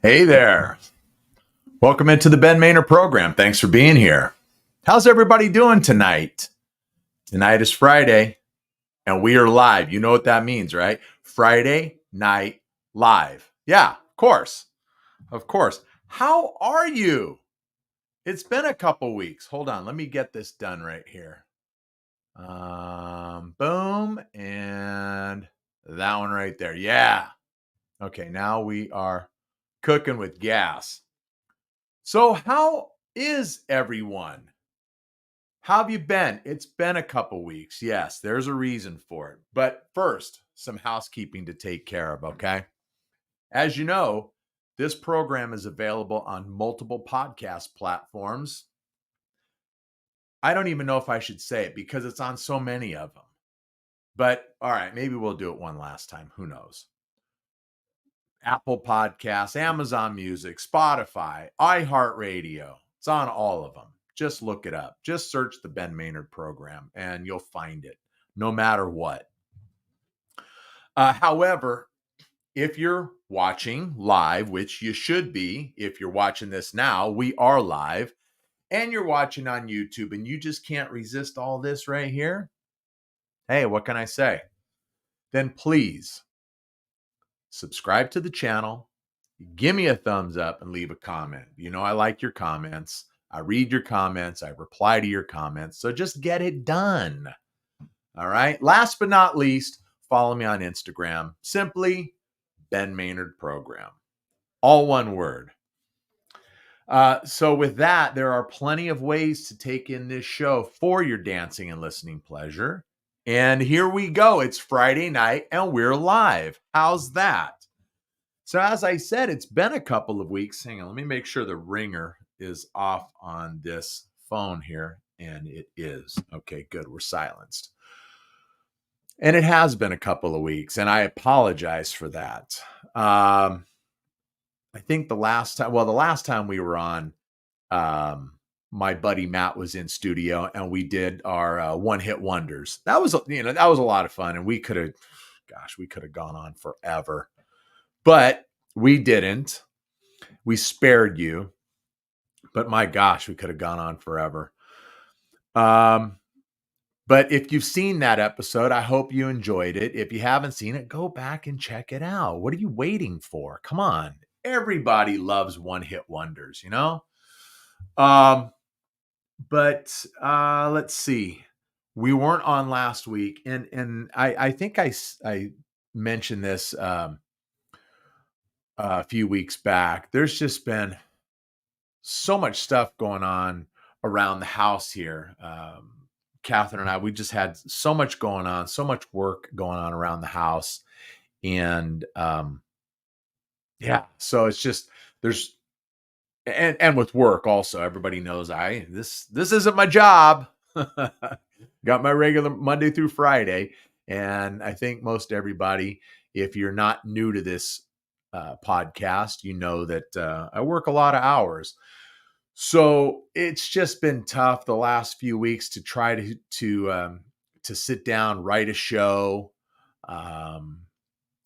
Hey there. Welcome into the Ben Maynard program. Thanks for being here. How's everybody doing tonight? Tonight is Friday and we are live. You know what that means, right? Friday night live. Yeah, of course. Of course. How are you? It's been a couple weeks. Hold on. Let me get this done right here. Boom. And that one right there. Yeah. Okay. Now we are cooking with gas. So, how is everyone? How have you been? It's been a couple weeks. Yes, there's a reason for it. But first, some housekeeping to take care of, okay? As you know, this program is available on multiple podcast platforms. I don't even know if I should say it because it's on so many of them. But all right, maybe we'll do it one last time. Who knows? Apple Podcasts, Amazon Music, Spotify, iHeartRadio. It's on all of them. Just look it up. Just search the Ben Maynard program and you'll find it no matter what. However, if you're watching live, which you should be, if you're watching this now, we are live, and you're watching on YouTube and you just can't resist all this right here, hey, what can I say? Then please subscribe to the channel, give me a thumbs up, and leave a comment. You know, I like your comments. I read your comments. I reply to your comments. So just get it done. All right. Last but not least, follow me on Instagram. Simply Ben Maynard Program. All one word. So with that, there are plenty of ways to take in this show for your dancing and listening pleasure. And here we go. It's Friday night and we're live. How's that? So as I said, it's been a couple of weeks. Hang on, let me make sure the ringer is off on this phone here. And it is. Okay, good. We're silenced. And it has been a couple of weeks, and I apologize for that. I think the last time we were on, my buddy Matt was in studio and we did our one-hit wonders. That was a lot of fun, and we could have gone on forever. But we didn't. We spared you. But my gosh, we could have gone on forever. But if you've seen that episode, I hope you enjoyed it. If you haven't seen it, go back and check it out. What are you waiting for? Come on. Everybody loves one-hit wonders, you know? But let's see. We weren't on last week. And I think I mentioned this a few weeks back. There's just been so much stuff going on around the house here. Catherine and I, we just had so much going on, so much work going on around the house. And yeah, so it's just and with work also, everybody knows this isn't my job. Got my regular Monday through Friday. And I think most everybody, if you're not new to this podcast, you know that I work a lot of hours. So it's just been tough the last few weeks to try to sit down, write a show,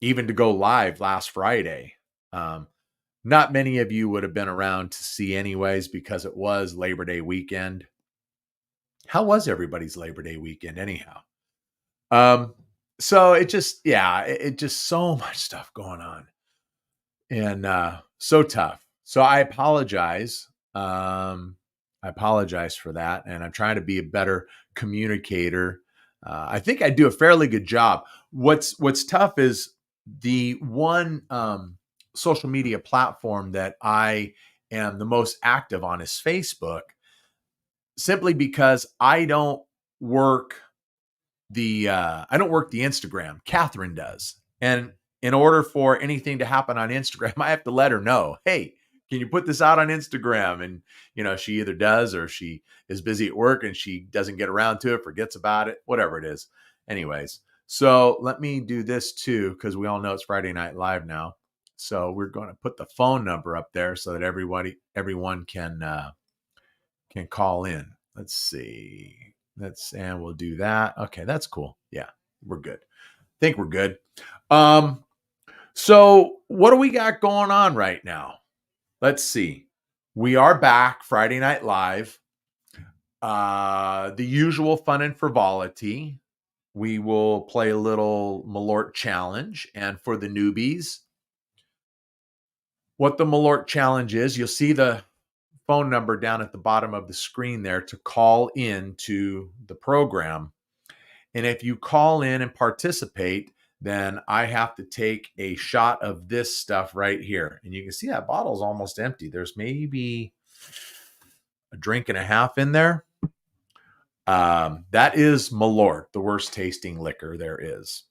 even to go live last Friday. Not many of you would have been around to see anyways, because it was Labor Day weekend. How was everybody's Labor Day weekend anyhow? So it just so much stuff going on, and so tough. So I apologize. I apologize for that. And I'm trying to be a better communicator. I think I do a fairly good job. What's tough is the one social media platform that I am the most active on is Facebook, simply because I don't work the Instagram. Catherine does. And in order for anything to happen on Instagram, I have to let her know, hey, can you put this out on Instagram? And, she either does or she is busy at work and she doesn't get around to it, forgets about it, whatever it is. Anyways, so let me do this too, because we all know it's Friday Night Live now. So we're going to put the phone number up there so that everyone can call in. Let's see. And we'll do that. Okay, that's cool. Yeah, we're good. I think we're good. So what do we got going on right now? Let's see. We are back Friday Night Live. The usual fun and frivolity. We will play a little Malort challenge. And for the newbies, what the Malort challenge is, you'll see the phone number down at the bottom of the screen there to call in to the program. And if you call in and participate, then I have to take a shot of this stuff right here. And you can see that bottle's almost empty. There's maybe a drink and a half in there. That is Malort, the worst tasting liquor there is.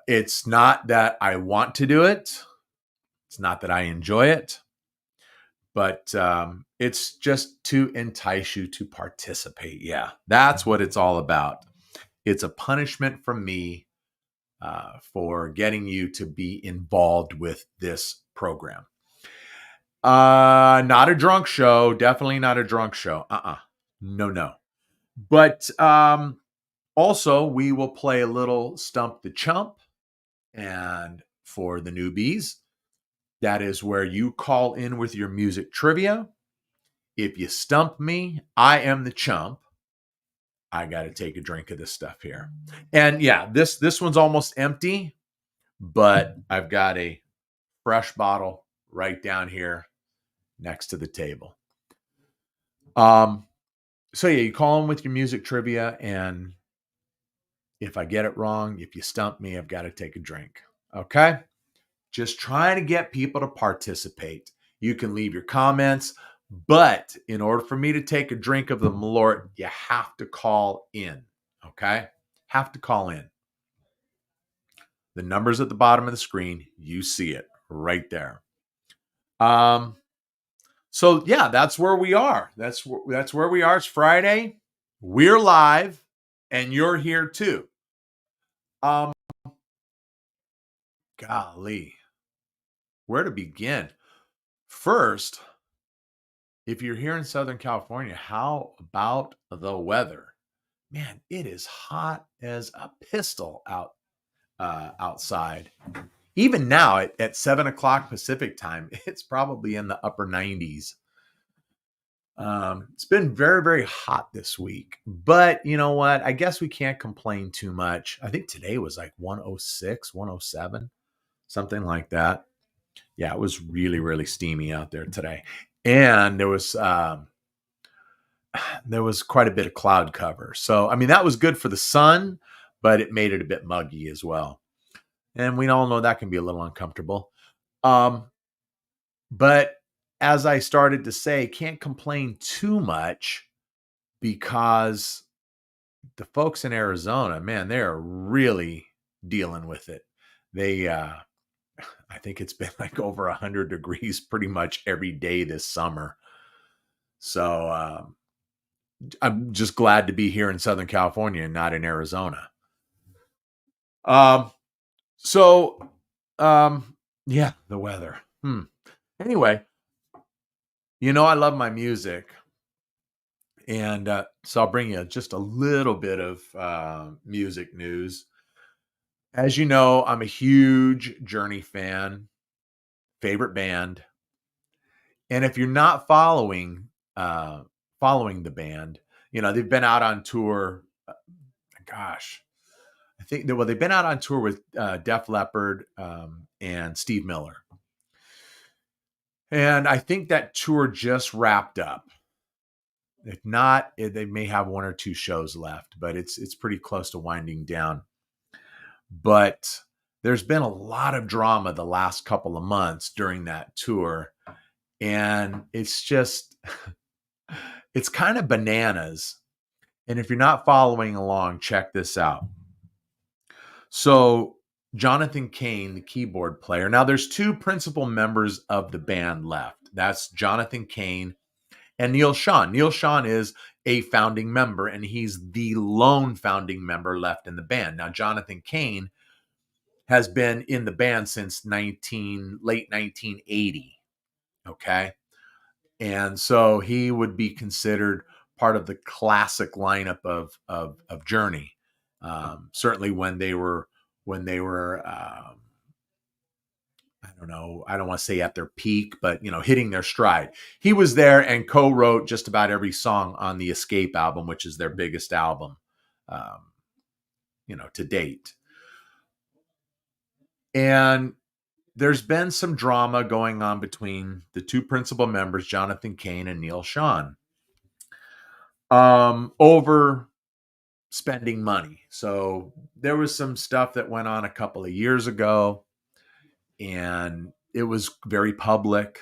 It's not that I want to do it. It's not that I enjoy it, but it's just to entice you to participate. Yeah, that's what it's all about. It's a punishment from me for getting you to be involved with this program. Not a drunk show. Definitely not a drunk show. No. But also, we will play a little Stump the Chump. And for the newbies, that is where you call in with your music trivia. If you stump me, I am the chump. I got to take a drink of this stuff here. And yeah, this one's almost empty, but I've got a fresh bottle right down here next to the table. So yeah, you call in with your music trivia, and if I get it wrong, if you stump me, I've got to take a drink. Okay? Just trying to get people to participate. You can leave your comments, but in order for me to take a drink of the Malort, you have to call in. Okay? Have to call in. The number's at the bottom of the screen. You see it right there. So yeah, that's where we are. That's where we are. It's Friday. We're live, and you're here too. Golly, where to begin? First, if you're here in Southern California, how about the weather? Man, it is hot as a pistol outside. Even now at 7:00 Pacific time, it's probably in the upper 90s. It's been very, very hot this week, but you know what? I guess we can't complain too much. I think today was like 106, 107, something like that. Yeah, it was really, really steamy out there today. And there was quite a bit of cloud cover. So, I mean, that was good for the sun, but it made it a bit muggy as well. And we all know that can be a little uncomfortable. But as I started to say, can't complain too much because the folks in Arizona, man, they're really dealing with it. They, I think it's been like over 100 degrees pretty much every day this summer. So I'm just glad to be here in Southern California and not in Arizona. Yeah, the weather. Anyway, you know, I love my music. And so I'll bring you just a little bit of music news. As you know, I'm a huge Journey fan, favorite band. And if you're not following the band, you know, they've been out on tour. Gosh, I think they've been out on tour with Def Leppard and Steve Miller. And I think that tour just wrapped up. If not, they may have one or two shows left, but it's pretty close to winding down. But there's been a lot of drama the last couple of months during that tour. And it's just, it's kind of bananas. And if you're not following along, check this out. So Jonathan Cain, the keyboard player. Now there's two principal members of the band left. That's Jonathan Cain and Neil Schon. Neil Schon is a founding member, and he's the lone founding member left in the band. Now, Jonathan Cain has been in the band since late 1980. Okay. And so he would be considered part of the classic lineup of Journey. Certainly when they were I don't know, I don't want to say at their peak, but hitting their stride. He was there and co-wrote just about every song on the Escape album, which is their biggest album, um, to date. And there's been some drama going on between the two principal members, Jonathan Cain and Neil Schon, over spending money. So there was some stuff that went on a couple of years ago, and it was very public.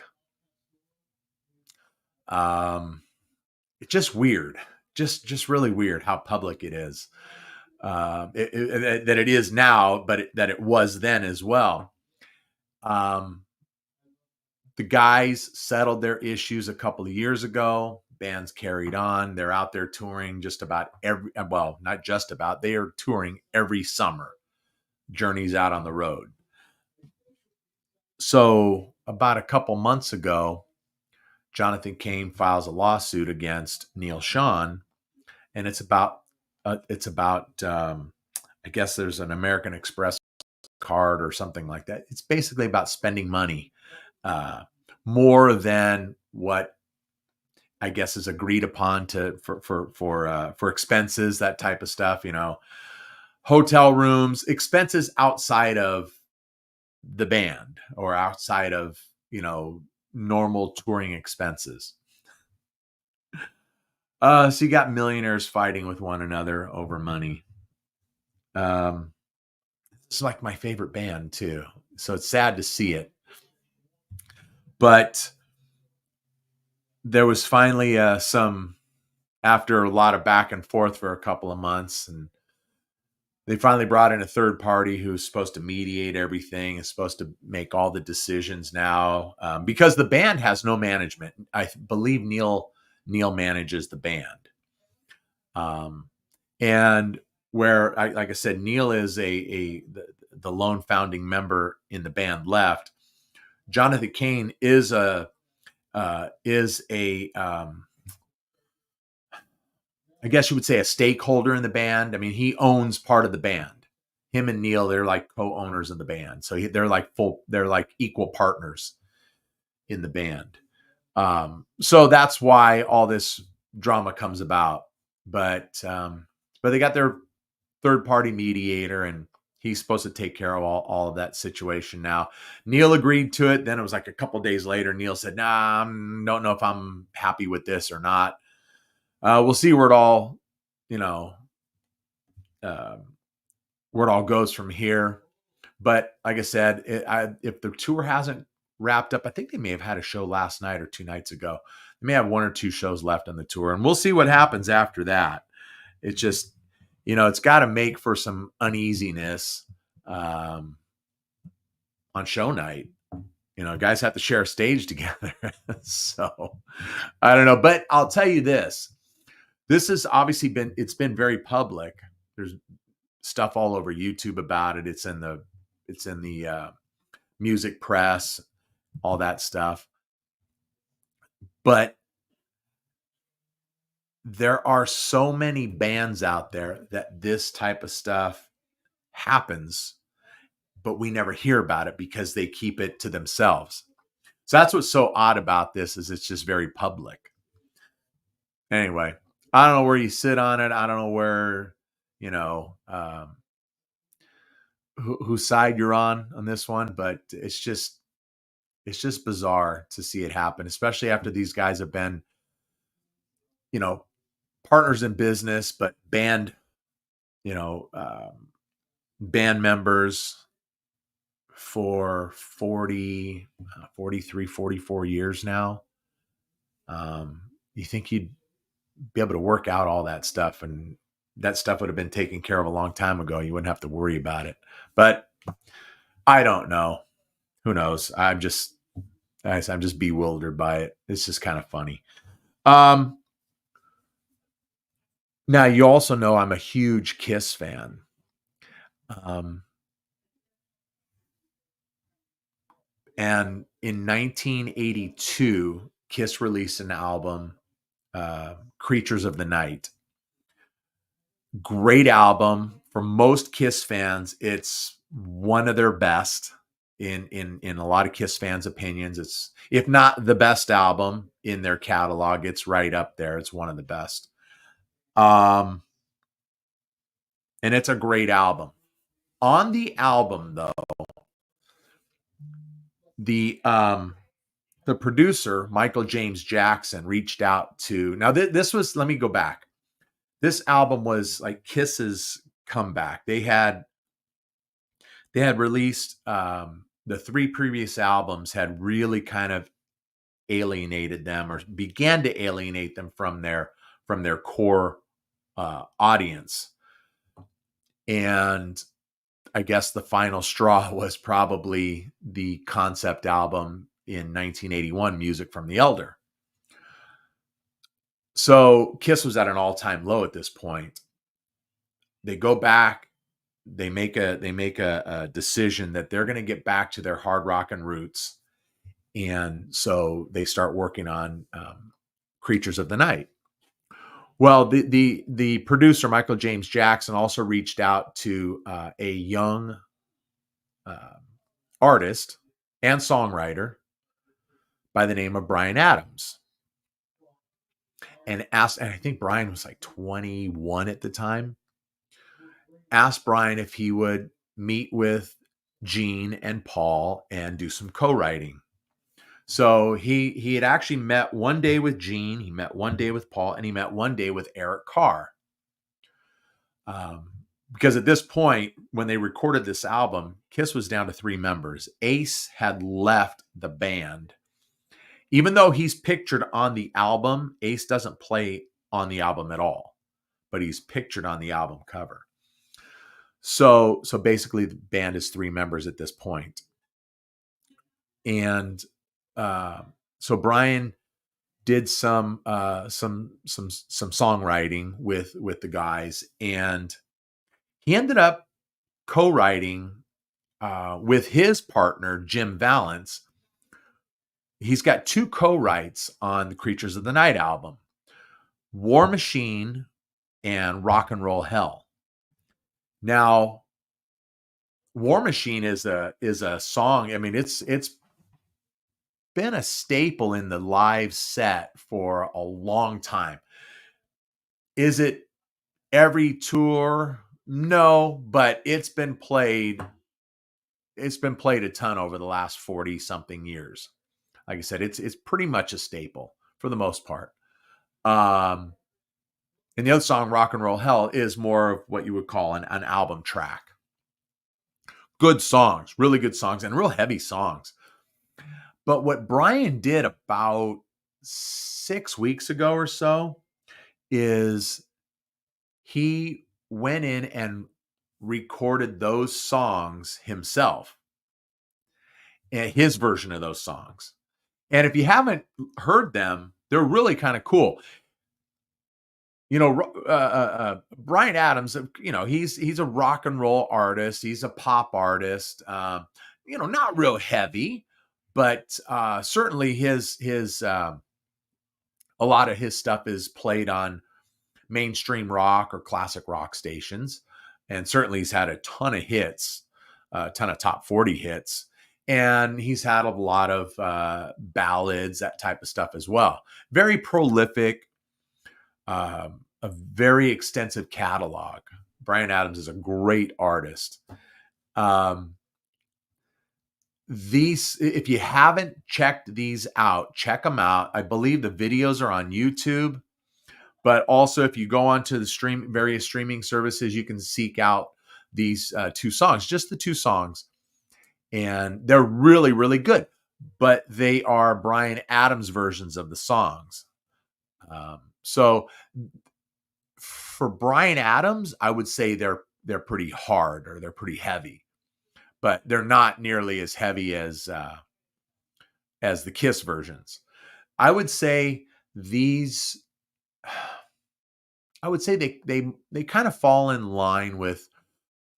It's just weird, just really weird how public it is. That it is now, but that it was then as well. The guys settled their issues a couple of years ago. Bands carried on. They're out there touring just about not just about, they are touring every summer. Journey's out on the road. So about a couple months ago, Jonathan Cain files a lawsuit against Neil Schon, and it's about I guess there's an American Express card or something like that. It's basically about spending money more than what I guess is agreed upon for expenses, that type of stuff. Hotel rooms, expenses outside of the band or outside of normal touring expenses. So you got millionaires fighting with one another over money. It's like my favorite band too, so it's sad to see it. But there was finally after a lot of back and forth for a couple of months, and they finally brought in a third party who's supposed to mediate everything, is supposed to make all the decisions now, because the band has no management. I believe Neil manages the band. And where, like I said, Neil is the lone founding member in the band left. Jonathan Cain is I guess you would say a stakeholder in the band. I mean, he owns part of the band. Him and Neil, they're like co-owners of the band. So they're like equal partners in the band. So that's why all this drama comes about. But they got their third party mediator, and he's supposed to take care of all of that situation now. Neil agreed to it. Then it was like a couple days later, Neil said, "Nah, I don't know if I'm happy with this or not." We'll see where it all, where it all goes from here. But like I said, if the tour hasn't wrapped up, I think they may have had a show last night or 2 nights ago. They may have 1 or 2 shows left on the tour, and we'll see what happens after that. It's just, it's got to make for some uneasiness on show night. Guys have to share a stage together. So I don't know, but I'll tell you this. This has obviously it's been very public. There's stuff all over YouTube about it. It's in the music press, all that stuff. But there are so many bands out there that this type of stuff happens, but we never hear about it because they keep it to themselves. So that's what's so odd about this, is it's just very public. Anyway, I don't know where you sit on it. I don't know where, whose side you're on this one, but it's just bizarre to see it happen, especially after these guys have been, partners in business, but band members for 43, 44 years now. You think you'd be able to work out all that stuff, and that stuff would have been taken care of a long time ago. You wouldn't have to worry about it. But I don't know. Who knows? I'm just bewildered by it. It's just kind of funny. Now, you also know I'm a huge Kiss fan. And in 1982, Kiss released an album, Creatures of the Night. Great album. For most Kiss fans, it's one of their best. in a lot of Kiss fans' opinions. It's, if not the best album in their catalog, it's right up there. It's one of the best. And it's a great album. On the album, though, the producer, Michael James Jackson, reached out to, now this was, let me go back. This album was like Kiss's comeback. They had released, the 3 previous albums had really kind of alienated them, or began to alienate them from their core audience. And I guess the final straw was probably the concept album in 1981, Music from the Elder. So Kiss was at an all-time low at this point. They go back, they make a decision that they're going to get back to their hard rock and roots. And so they start working on Creatures of the Night. Well, the producer, Michael James Jackson, also reached out to a young artist and songwriter by the name of Bryan Adams, and asked, and I think Bryan was like 21 at the time, asked Bryan if he would meet with Gene and Paul and do some co-writing. So he had actually met one day with Gene, he met one day with Paul, and he met one day with Eric Carr. Because at this point, when they recorded this album, Kiss was down to 3 members. Ace had left the band. Even though he's pictured on the album, Ace doesn't play on the album at all, but he's pictured on the album cover. So basically the band is 3 members at this point. And so Bryan did some songwriting with the guys, and he ended up co-writing with his partner Jim Vallance. He's got 2 co-writes on the Creatures of the Night album, War Machine and Rock and Roll Hell. Now, War Machine is a song. I mean, it's been a staple in the live set for a long time. Is it every tour? No, but it's been played a ton over the last 40 something years. Like I said, it's pretty much a staple for the most part. And the other song, Rock and Roll Hell, is more of what you would call an album track. Good songs, really good songs, and real heavy songs. But what Bryan did about 6 weeks ago or so is he went in and recorded those songs himself, and his version of those songs. And if you haven't heard them, they're really kind of cool. You know, Bryan Adams, you know, he's a rock and roll artist. He's a pop artist. You know, not real heavy, but certainly his a lot of his stuff is played on mainstream rock or classic rock stations, and certainly he's had a ton of hits, a ton of top 40 hits, and he's had a lot of ballads, that type of stuff as well. Very prolific. A very extensive catalog. Bryan Adams is a great artist. These, if you haven't checked these out, check them out. I believe the videos are on YouTube, but also if you go onto the various streaming services, you can seek out these 2 songs, just the 2 songs, and they're really, really good. But they are Bryan Adams versions of the songs. So for Bryan Adams, I would say they're pretty hard, or they're pretty heavy, but they're not nearly as heavy as the Kiss versions. I would say these. I would say they kind of fall in line with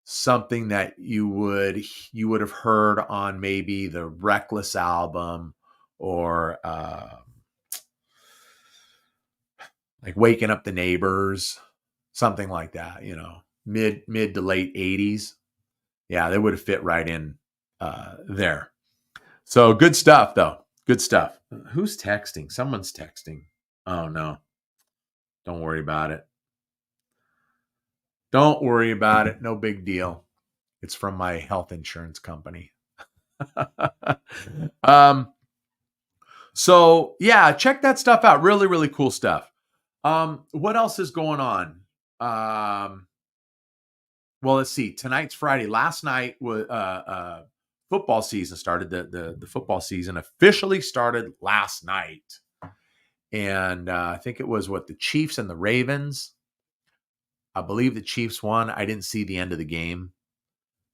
something that you would have heard on maybe the Reckless album, or like Waking Up the Neighbors, something like that, you know, mid to late 80s. Yeah, they would have fit right in there. So good stuff, though. Good stuff. Who's texting? Someone's texting. Oh, no. Don't worry about it. Don't worry about it. No big deal. It's from my health insurance company. um, so yeah, check that stuff out. Really, really cool stuff. What else is going on? Well, let's see. Tonight's Friday. Last night was football season started. The football season officially started last night, and I think it was the Chiefs and the Ravens. I believe the Chiefs won. I didn't see the end of the game.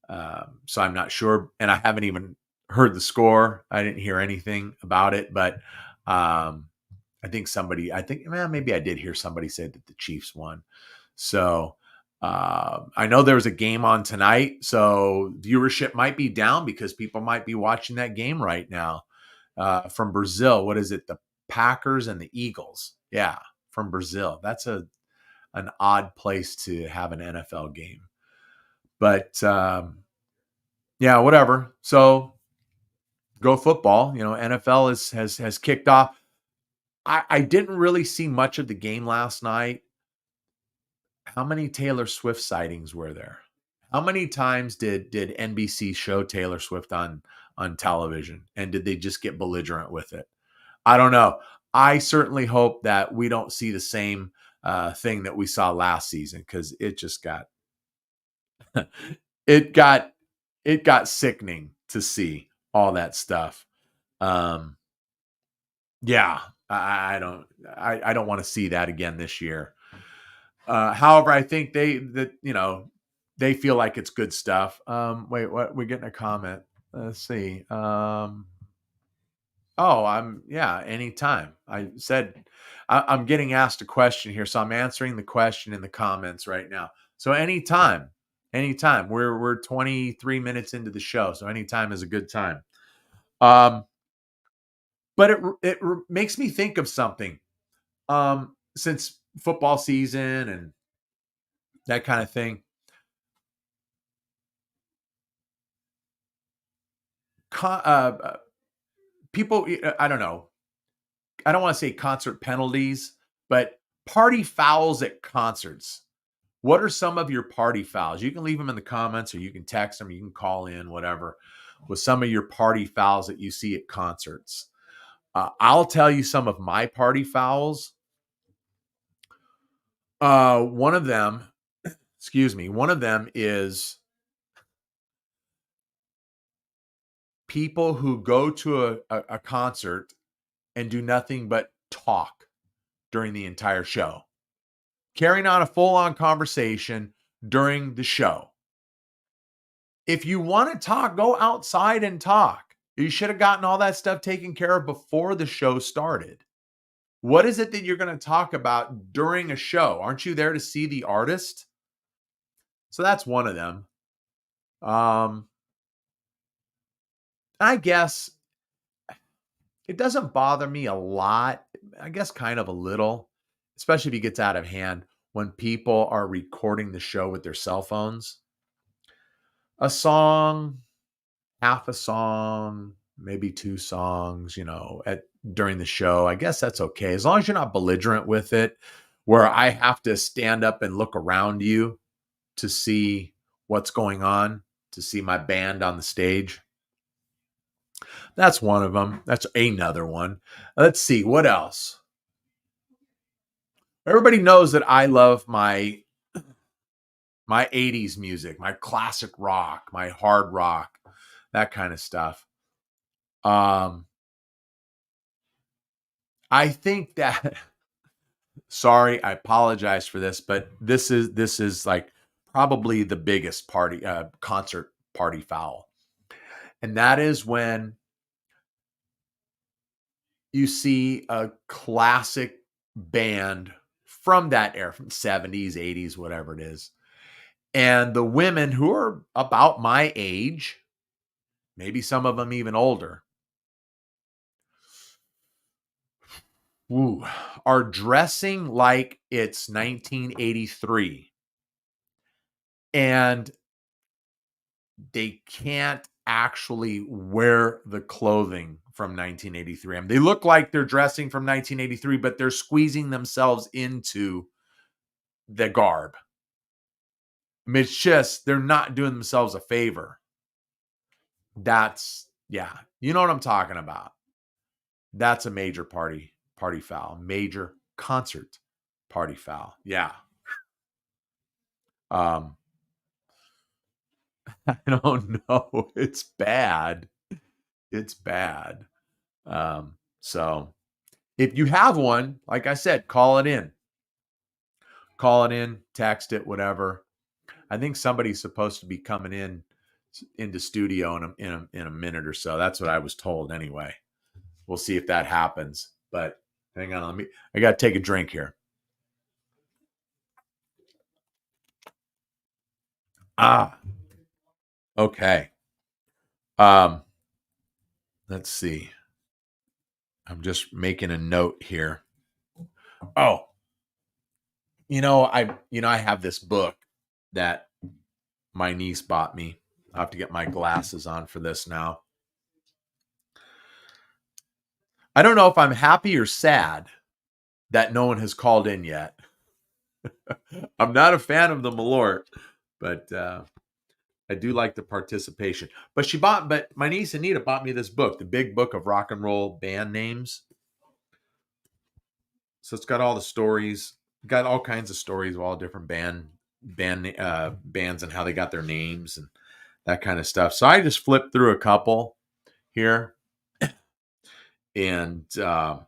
So I'm not sure. And I haven't even heard the score. I didn't hear anything about it. But maybe I did hear somebody say that the Chiefs won. So I know there's a game on tonight. So viewership might be down because people might be watching that game right now from Brazil. What is it? The Packers and the Eagles. Yeah, from Brazil. That's an odd place to have an NFL game. But yeah, whatever. So go football. NFL has kicked off. I didn't really see much of the game last night. How many Taylor Swift sightings were there? How many times did NBC show Taylor Swift on television? And did they just get belligerent with it? I don't know. I certainly hope that we don't see the same thing that we saw last season, because it just got it got sickening to see all that stuff. Yeah, I don't want to see that again this year. However, I think they feel like it's good stuff. Wait, what? We're getting a comment. Let's see. Anytime. I said I'm getting asked a question here, so I'm answering the question in the comments right now. So anytime. We're 23 minutes into the show, so anytime is a good time. But it makes me think of something. Since football season and that kind of thing, people, I don't know. I don't want to say concert penalties, but party fouls at concerts. What are some of your party fouls? You can leave them in the comments, or you can text them, you can call in, whatever, with some of your party fouls that you see at concerts. I'll tell you some of my party fouls. One of them is people who go to a concert and do nothing but talk during the entire show, carrying on a full-on conversation during the show. If you want to talk, go outside and talk. You should have gotten all that stuff taken care of before the show started. What is it that you're going to talk about during a show? Aren't you there to see the artist? So that's one of them. I guess it doesn't bother me a lot. I guess kind of a little, especially if it gets out of hand, when people are recording the show with their cell phones. A song, half a song, maybe two songs, during the show. I guess that's okay. As long as you're not belligerent with it, where I have to stand up and look around you to see what's going on, to see my band on the stage. That's one of them. That's another one. Let's see. What else? Everybody knows that I love my 80s music, my classic rock, my hard rock, that kind of stuff. I think that sorry, I apologize for this, but this is like probably the biggest concert party foul. And that is when you see a classic band from that era, from 70s, 80s, whatever it is. And the women, who are about my age, maybe some of them even older, are dressing like it's 1983. And they can't actually wear the clothing from 1983. I mean, they look like they're dressing from 1983, but they're squeezing themselves into the garb. I mean, it's just, they're not doing themselves a favor. That's, yeah, you know what I'm talking about. That's a major party foul, major concert party foul. Yeah. I don't know. It's bad. It's bad. So if you have one, like I said, call it in, text it, whatever. I think somebody's supposed to be coming into studio in a minute or so. That's what I was told anyway. We'll see if that happens. But hang on, I got to take a drink here. Okay. Let's see. I'm just making a note here. Oh, I have this book that my niece bought me. I have to get my glasses on for this now. I don't know if I'm happy or sad that no one has called in yet. I'm not a fan of the Malort, but I do like the participation. But my niece Anita bought me this book, the Big Book of Rock and Roll Band Names. So it's got all the stories, got all kinds of stories of all different bands and how they got their names and that kind of stuff. So I just flipped through a couple here, and I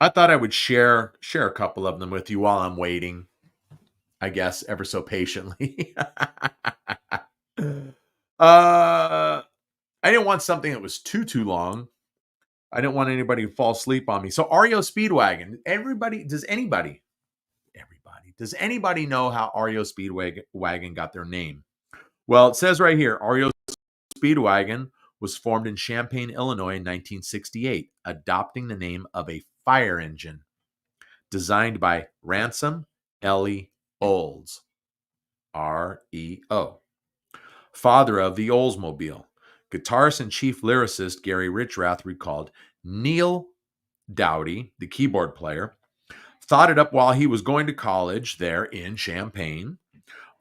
thought I would share a couple of them with you while I'm waiting, I guess, ever so patiently. I didn't want something that was too long. I didn't want anybody to fall asleep on me. So REO Speedwagon. Does anybody know how REO Speedwagon got their name? Well, it says right here, REO Speedwagon was formed in Champaign, Illinois in 1968, adopting the name of a fire engine designed by Ransom Ellie Olds, R-E-O, father of the Oldsmobile. Guitarist and chief lyricist Gary Richrath recalled Neil Dowdy, the keyboard player, thought it up while he was going to college there in Champaign.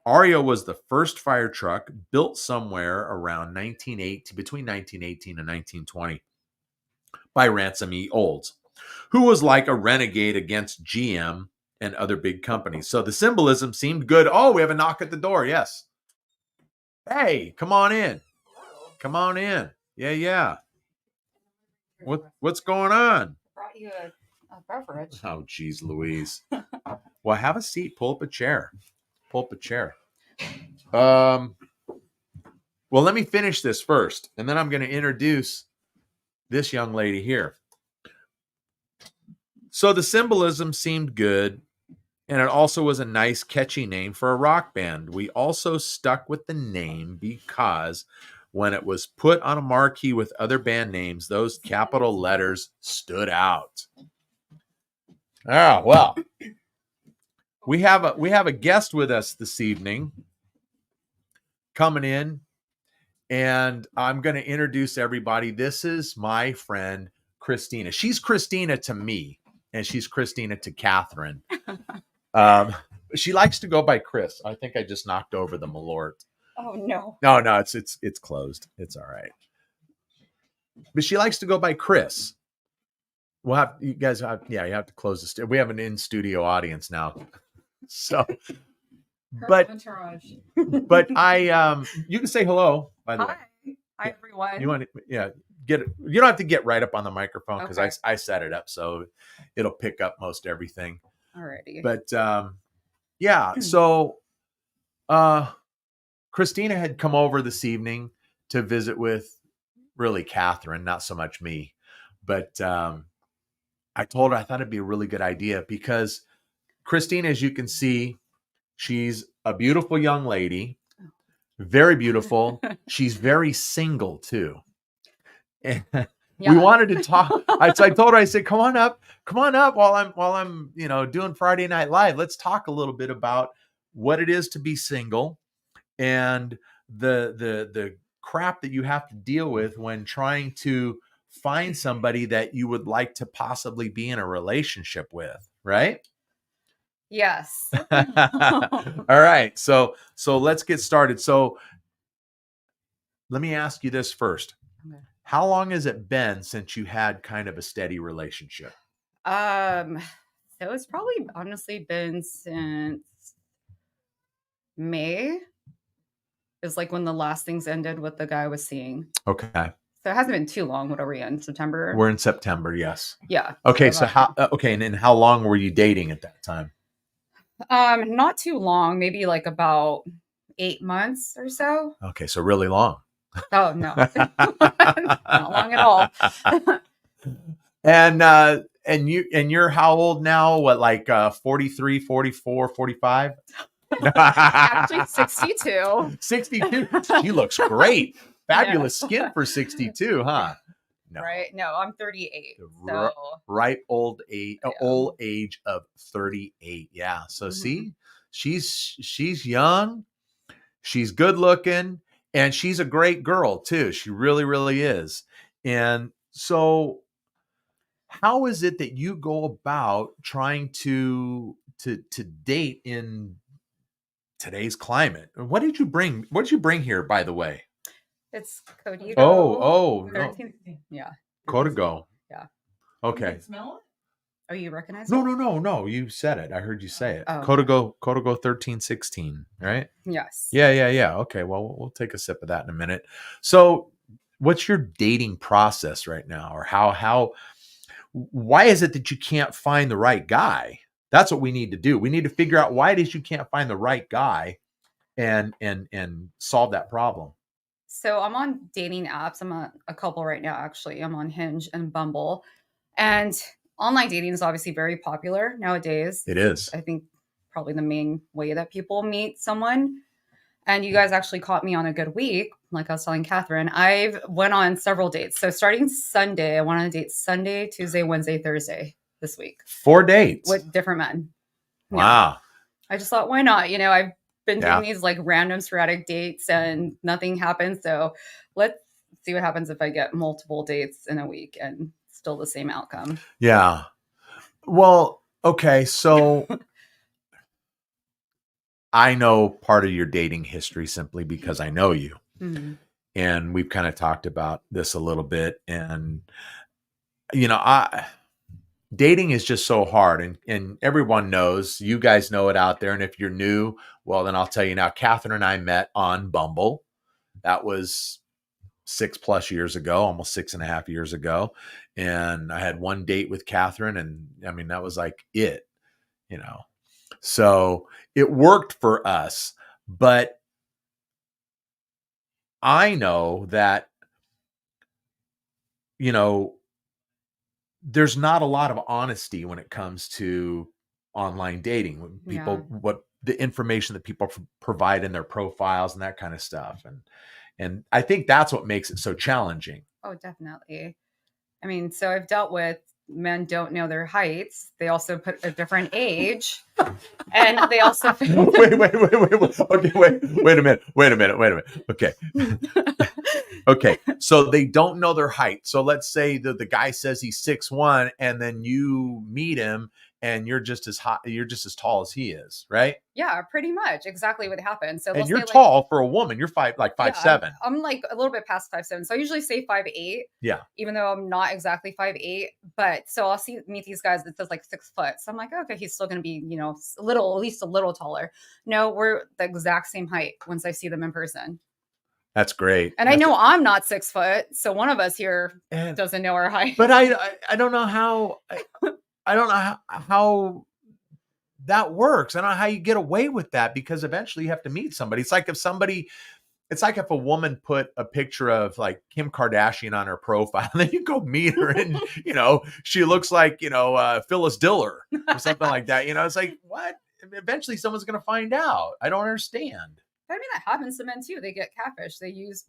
REO was the first fire truck built somewhere around between 1918 and 1920 by Ransom E. Olds, who was like a renegade against GM and other big companies. So the symbolism seemed good. Oh, we have a knock at the door. Yes. Hey, come on in. Come on in. Yeah. What's going on? Brought you a beverage. Oh, geez, Louise. Well, have a seat. Pull up a chair. Well, let me finish this first, and then I'm going to introduce this young lady here. So the symbolism seemed good, and it also was a nice, catchy name for a rock band. We also stuck with the name because when it was put on a marquee with other band names, those capital letters stood out. Ah, well, we have a guest with us this evening coming in, and I'm going to introduce everybody. This is my friend Cristina. She's Cristina to me, and she's Cristina to Catherine. She likes to go by Chris. I think I just knocked over the Malort. Oh no. No, it's closed. It's all right. But she likes to go by Chris. You have to close this. We have an in-studio audience now. So but I you can say hello, by the way. Hi everyone. You want to get it. You don't have to get right up on the microphone because okay. I set it up so it'll pick up most everything. Alrighty. But so Cristina had come over this evening to visit with really Catherine, not so much me. But I told her I thought it'd be a really good idea because Cristina, as you can see, she's a beautiful young lady, very beautiful. She's very single too. And we wanted to talk. I told her, I said, come on up while I'm doing Friday Night Live. Let's talk a little bit about what it is to be single and the crap that you have to deal with when trying to find somebody that you would like to possibly be in a relationship with, right? Yes. All right. So let's get started. So let me ask you this first. Okay. How long has it been since you had kind of a steady relationship? So it's probably honestly been since May. Is like when the last things ended with the guy I was seeing. Okay. So it hasn't been too long. What are we in? September? We're in September, yes. Yeah. Okay, so how okay, and then how long were you dating at that time? Not too long, maybe like about 8 months or so. Okay, so really long. Oh no. Not long at all. And you're how old now? What, like 43, 44, 45? Actually 62. 62. She looks great. Fabulous skin for 62, huh? No. Right? No, I'm 38. The ripe old age, Yeah. old age of 38. Yeah. So see, she's young, she's good looking, and she's a great girl too. She really, really is. And so how is it that you go about trying to date in today's climate? What did you bring? What did you bring here, by the way? It's Codigo. Oh, no. 13. Yeah. Codigo. Yeah. Okay. You can smell it? Oh, you recognize No, it? no. You said it. I heard you say it. Oh. Codigo 1316, right? Yes. Yeah. Okay. Well, we'll take a sip of that in a minute. So, what's your dating process right now, or why is it that you can't find the right guy? That's what we need to do. We need to figure out why it is you can't find the right guy and solve that problem. So I'm on dating apps. I'm on a couple right now, actually. I'm on Hinge and Bumble. And online dating is obviously very popular nowadays. It is. I think probably the main way that people meet someone. And you guys actually caught me on a good week. Like I was telling Catherine, I've went on several dates. So starting Sunday, I went on a date Sunday, Tuesday, Wednesday, Thursday this week. 4 dates. With different men. Yeah. Wow. I just thought, why not? I've been doing these like random sporadic dates and nothing happens. So let's see what happens if I get multiple dates in a week and still the same outcome. Yeah. Well, okay. So I know part of your dating history simply because I know you. Mm-hmm. And we've kind of talked about this a little bit. And, dating is just so hard, and everyone knows, you guys know it out there. And if you're new, well, then I'll tell you now. Catherine and I met on Bumble. That was 6+ years ago, almost 6.5 years ago. And I had one date with Catherine, and I mean, that was like it, so it worked for us. But I know that, there's not a lot of honesty when it comes to online dating. When people, what the information that people provide in their profiles and that kind of stuff. And I think that's what makes it so challenging. Oh, definitely. I mean, so I've dealt with men don't know their heights. They also put a different age. And they also wait. Okay, wait a minute. Okay. Okay. So they don't know their height. So let's say that the guy says he's 6'1", and then you meet him and you're just as tall as he is, right? Yeah, pretty much. Exactly what happened. So and you're tall for a woman. You're 5'7". I'm like a little bit past 5'7". So I usually say 5'8". Yeah. Even though I'm not exactly 5'8". But so I'll meet these guys that says like 6 foot. So I'm like, okay, he's still gonna be, at least a little taller. No, we're the exact same height once I see them in person. That's great. And I know I'm not 6 foot, so one of us here doesn't know our height. But I don't know how I don't know how that works. I don't know how you get away with that, because eventually you have to meet somebody. It's like if a woman put a picture of like Kim Kardashian on her profile, and then you go meet her and, she looks like, Phyllis Diller or something like that. It's like, what? Eventually someone's going to find out. I don't understand. I mean, that happens to men too. They get catfish.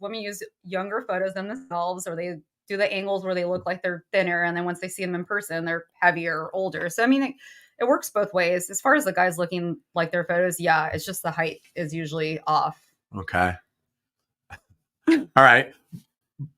Women use younger photos than themselves, or they do the angles where they look like they're thinner. And then once they see them in person, they're heavier or older. So, I mean, it works both ways. As far as the guys looking like their photos, yeah, it's just the height is usually off. Okay. All right.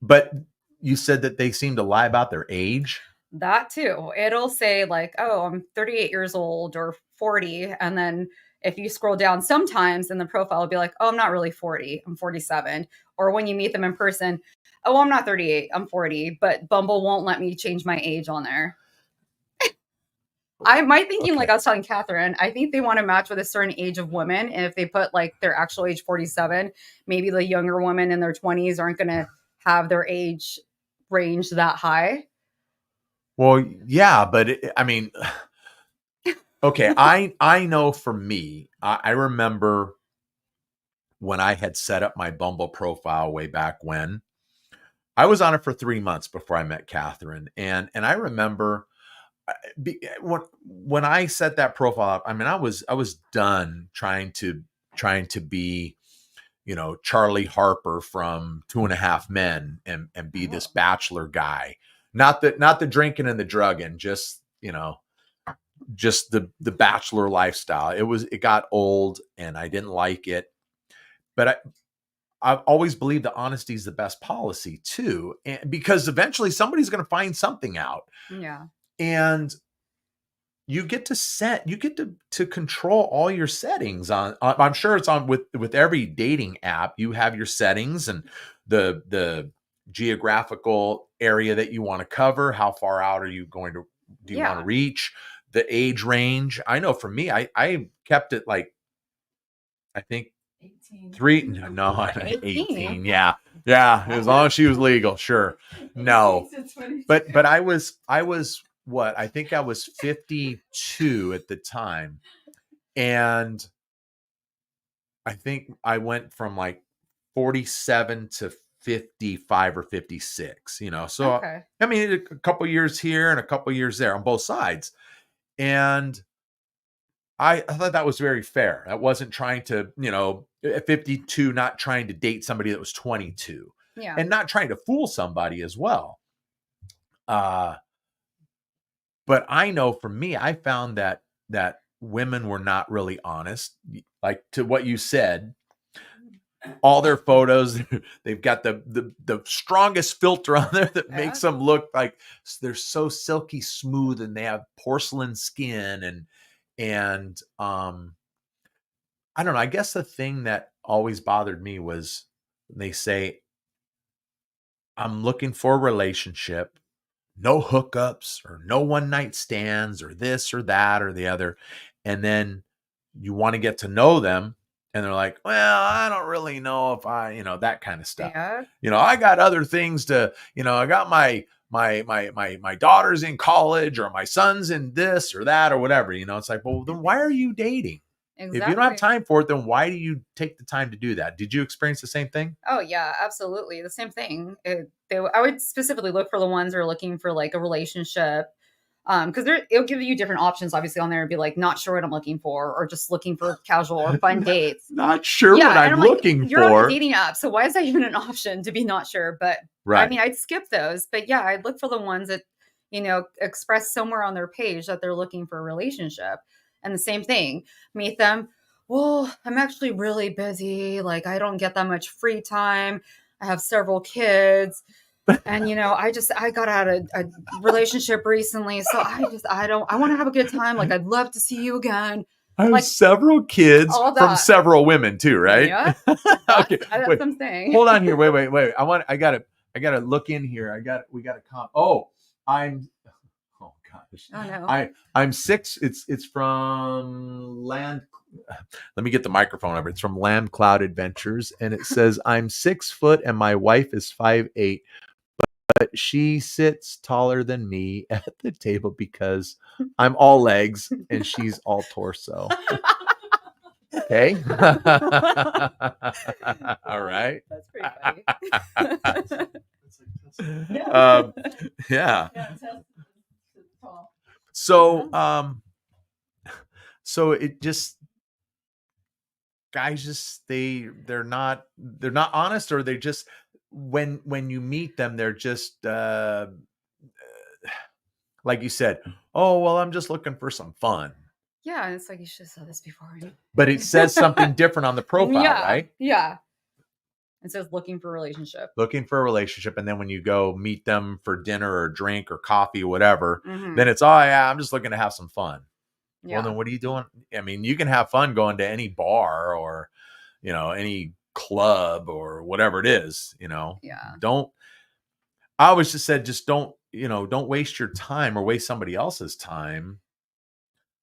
But you said that they seem to lie about their age. That too. It'll say like, "Oh, I'm 38 years old or 40." And then if you scroll down sometimes in the profile, it'll be like, "Oh, I'm not really 40. I'm 47." Or when you meet them in person, "Oh, I'm not 38. I'm 40." But Bumble won't let me change my age on there. I my thinking, like I Okay. was telling Catherine, I think they want to match with a certain age of women. And if they put like their actual age 47, maybe the younger women in their 20s aren't going to have their age range that high. Well, yeah, but I mean, okay, I know for me, I remember when I had set up my Bumble profile way back when. I was on it for 3 months before I met Catherine, and I remember when I set that profile up. I mean, I was done trying to be, Charlie Harper from Two and a Half Men and be this bachelor guy. Not the drinking and the drugging, just the bachelor lifestyle. It got old and I didn't like it. But I've always believed that honesty is the best policy too, and because eventually somebody's going to find something out, Yeah. and you get to control all your settings on. I'm sure it's on with every dating app. You have your settings and the geographical area that you want to cover. How far out are you going to do you want to Yeah. reach? The age range. I know for me, I kept it like, I think 18. three. No, 18. 18. Yeah, yeah. As long as she was legal, sure. No, 18 to 22. but I was what, I think I was 52 at the time, and I think I went from like 47 to 55 or 56. So Okay. I mean, a couple years here and a couple years there on both sides, and I thought that was very fair. I wasn't trying to, at 52, not trying to date somebody that was 22, Yeah. and not trying to fool somebody as well. Uh, but I know for me, I found that women were not really honest. Like, to what you said, all their photos, they've got the strongest filter on there that Yeah. makes them look like they're so silky smooth, and they have porcelain skin, and I don't know. I guess the thing that always bothered me was they say, "I'm looking for a relationship, no hookups or no one night stands or this or that or the other." And then you want to get to know them, and they're like, "Well, I don't really know if that kind of stuff. Yeah. I got other things to, I got my daughter's in college, or my son's in this or that or whatever. It's like, well, then why are you dating? If you don't have Exactly. time for it, then why do you take the time to do that?" Did you experience the same thing? Oh yeah, absolutely. The same thing. I would specifically look for the ones that are looking for like a relationship. Because it'll give you different options, obviously, on there. It'd be like, not sure what I'm looking for, or just looking for casual or fun dates. Not sure what Yeah, and I'm I'm like, looking you're on a for. dating app, so why is that even an option to be not sure? But I Right. mean, I'd skip those. But yeah, I'd look for the ones that, express somewhere on their page that they're looking for a relationship. And the same thing, meet them. Well, I'm actually really busy. Like, I don't get that much free time. I have several kids. And I got out of a relationship recently, so I want to have a good time. Like, I'd love to see you again. I have Like, several kids all from that. several women too, right? Yeah, Okay, that's wait. what I'm saying. Hold on here. Wait. I gotta look in here. We gotta oh, oh gosh. Oh no. I'm six. It's from Land. Let me get the microphone over. It's from Land Cloud Adventures, and it says, "I'm 6 foot and my wife is 5'8, but she sits taller than me at the table because I'm all legs and she's all torso." Okay. All right. That's pretty funny. Um, yeah. So, so it just, guys just, they're not honest, or they just, when you meet them, they're just, like you said, "Oh, well, I'm just looking for some fun." Yeah, and it's like, you should have said this before. But it says something different on the profile, Yeah, right? yeah. It says looking for a relationship. Looking for a relationship. And then when you go meet them for dinner or drink or coffee or whatever, Mm-hmm. then it's, oh yeah, I'm just looking to have some fun. Yeah. Well, then what are you doing? I mean, you can have fun going to any bar or, any club or whatever it is, Yeah. I always just said, just don't waste your time or waste somebody else's time.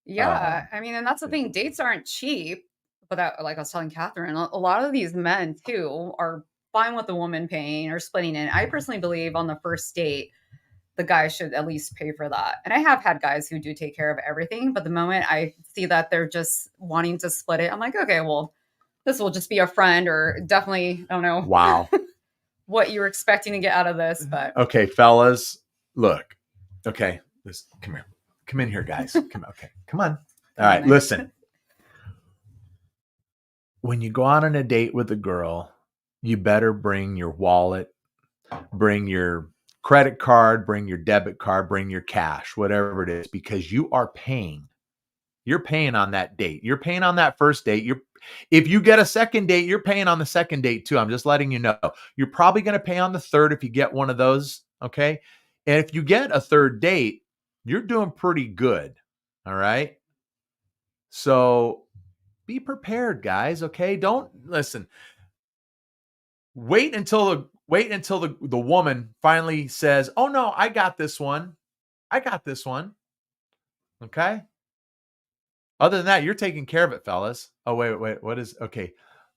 Yeah. I mean, and that's the thing. Dates aren't cheap. But that, like I was telling Catherine, a lot of these men too are fine with the woman paying or splitting it. I personally believe on the first date, the guy should at least pay for that. And I have had guys who do take care of everything, but the moment I see that they're just wanting to split it, I'm like, okay, well, this will just be a friend, or definitely, I don't know. Wow. What you're expecting to get out of this, but okay, fellas, look. Okay, come here. Come in here, guys. Come on. All right, listen. When you go out on a date with a girl, you better bring your wallet, bring your credit card, bring your debit card, bring your cash, whatever it is, because you are paying. You're paying on that date. You're paying on that first date. If you get a second date, you're paying on the second date too. I'm just letting you know. You're probably going to pay on the third if you get one of those. Okay. And if you get a third date, you're doing pretty good. All right. So be prepared, guys. Okay. Don't listen. Wait until the woman finally says, "Oh no, I got this one. I got this one." Okay. Other than that, you're taking care of it, fellas. Oh, wait. What is okay?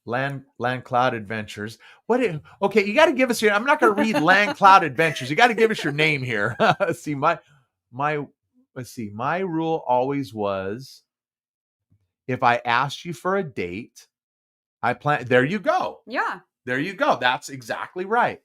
Land Cloud Adventures. Okay, you got to give us your. I'm not going to read Land Cloud Adventures. You got to give us your name here. See, let's see. My rule always was, if I asked you for a date, I plan. There you go. Yeah. There you go. That's exactly right.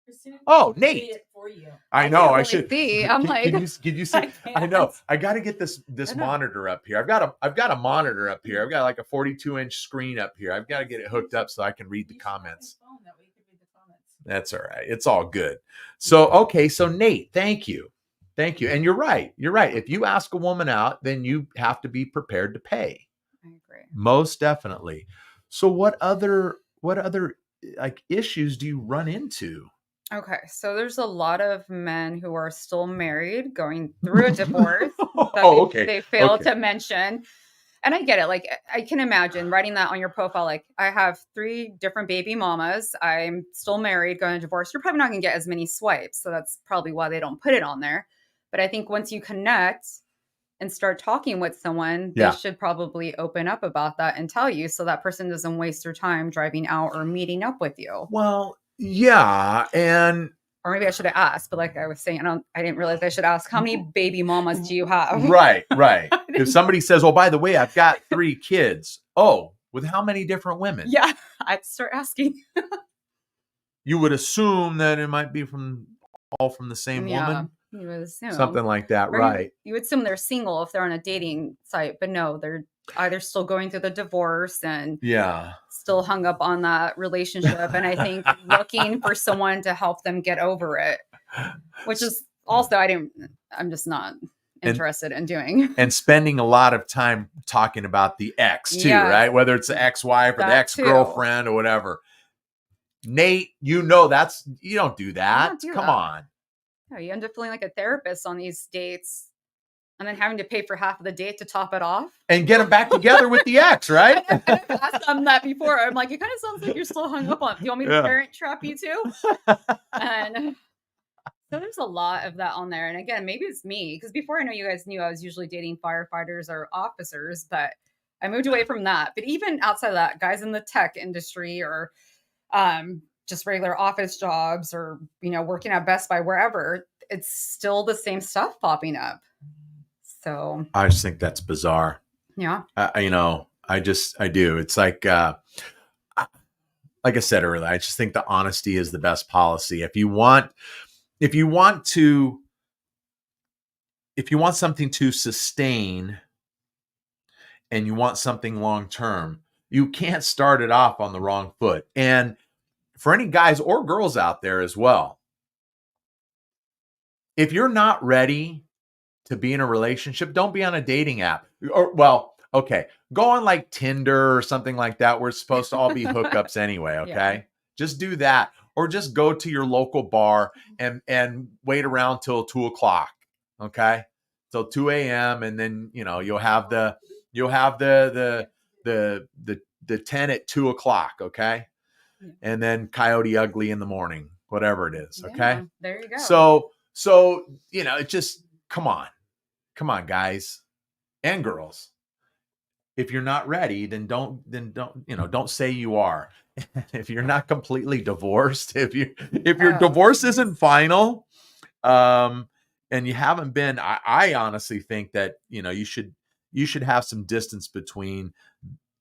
Cristina, Nate. it for you. I know. I really should see. I'm like, can you see? I know. I got to get this monitor up here. I've got a monitor up here. I've got like a 42-inch screen up here. I've got to get it hooked up so I can read the comments. That way you can read the comments. That's all right. It's all good. So, okay. So Nate, thank you. And you're right. If you ask a woman out, then you have to be prepared to pay. I agree. Most definitely. So what other like issues do you run into? Okay, so there's a lot of men who are still married, going through a divorce that they fail to mention. And I get it. Like, I can imagine writing that on your profile. Like, I have 3 different baby mamas. I'm still married, going to divorce. You're probably not going to get as many swipes. So that's probably why they don't put it on there. But I think once you connect and start talking with someone, they should probably open up about that and tell you, so that person doesn't waste their time driving out or meeting up with you. Well, yeah, or maybe I should have asked, but like I was saying, I didn't realize I should ask, how many baby mamas do you have? Right. If somebody says, "Oh, by the way, I've got 3 kids." Oh, with how many different women? Yeah, I'd start asking. You would assume that it might be all from the same woman. You would assume. Something like that, or right? You would assume they're single if they're on a dating site, but no, they're either still going through the divorce and still hung up on that relationship, and I think looking for someone to help them get over it, which is also I'm just not interested in doing. And spending a lot of time talking about the ex too, right? Whether it's the ex-wife or the ex-girlfriend or whatever. Nate, you don't do that. Come on. No, you end up feeling like a therapist on these dates, and then having to pay for half of the date to top it off and get them back together with the ex, right? I've asked them that before. I'm like, it kind of sounds like you're still hung up on. Do you want me to parent trap you too? And so there's a lot of that on there. And again, maybe it's me, because before I know you guys knew, I was usually dating firefighters or officers, but I moved away from that. But even outside of that, guys in the tech industry or just regular office jobs or, working at Best Buy, wherever, it's still the same stuff popping up. So I just think that's bizarre. Yeah. I do. It's like I said earlier, I just think the honesty is the best policy. If you want something to sustain and you want something long-term, you can't start it off on the wrong foot. And for any guys or girls out there as well, if you're not ready to be in a relationship, don't be on a dating app. Go on like Tinder or something like that, where it's supposed to all be hookups anyway, okay? Just do that, or just go to your local bar and wait around till 2 o'clock. Okay, till 2 a.m. and then you'll have the the 10 at 2 o'clock. Okay, and then Coyote Ugly in the morning, whatever it is. Okay, Yeah, there you go. So it just come on, guys and girls. If you're not ready, then don't say you are. If you're not completely divorced, if your divorce isn't final, and you haven't been, I honestly think that you should have some distance between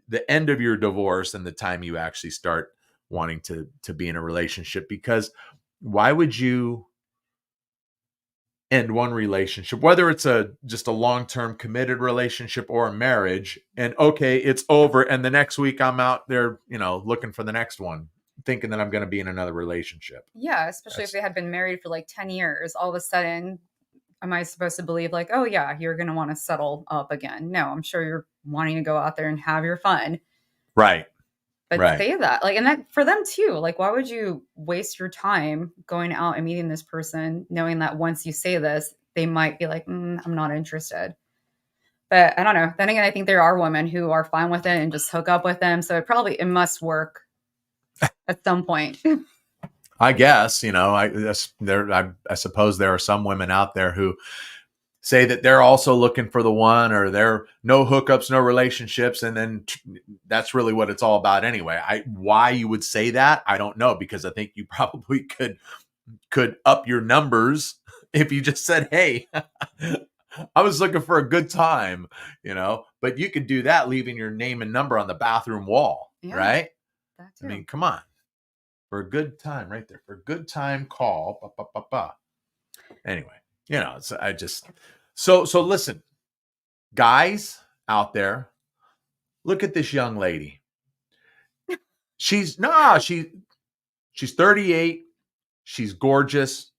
the end of your divorce and the time you actually start wanting to be in a relationship. Because why would you end one relationship, whether it's just a long-term committed relationship or a marriage, and okay, it's over, and the next week I'm out there looking for the next one, thinking that I'm going to be in another relationship? Yeah, especially if they had been married for like 10 years. All of a sudden, am I supposed to believe like, oh yeah, you're going to want to settle up again? No, I'm sure you're wanting to go out there and have your fun. Right. But Right. say that, like, and that for them too, like, why would you waste your time going out and meeting this person, knowing that once you say this, they might be like, I'm not interested. But I don't know. Then again, I think there are women who are fine with it and just hook up with them. So it must work at some point. I guess, I suppose there are some women out there who say that they're also looking for the one, or they're no hookups, no relationships. And then that's really what it's all about anyway. Why you would say that, I don't know, because I think you probably could up your numbers if you just said, hey, I was looking for a good time, but you could do that leaving your name and number on the bathroom wall, right? That too. I mean, come on. For a good time, right there. For a good time, call. Ba, ba, ba, ba. Anyway, so listen, guys out there, look at this young lady. She's 38. She's gorgeous.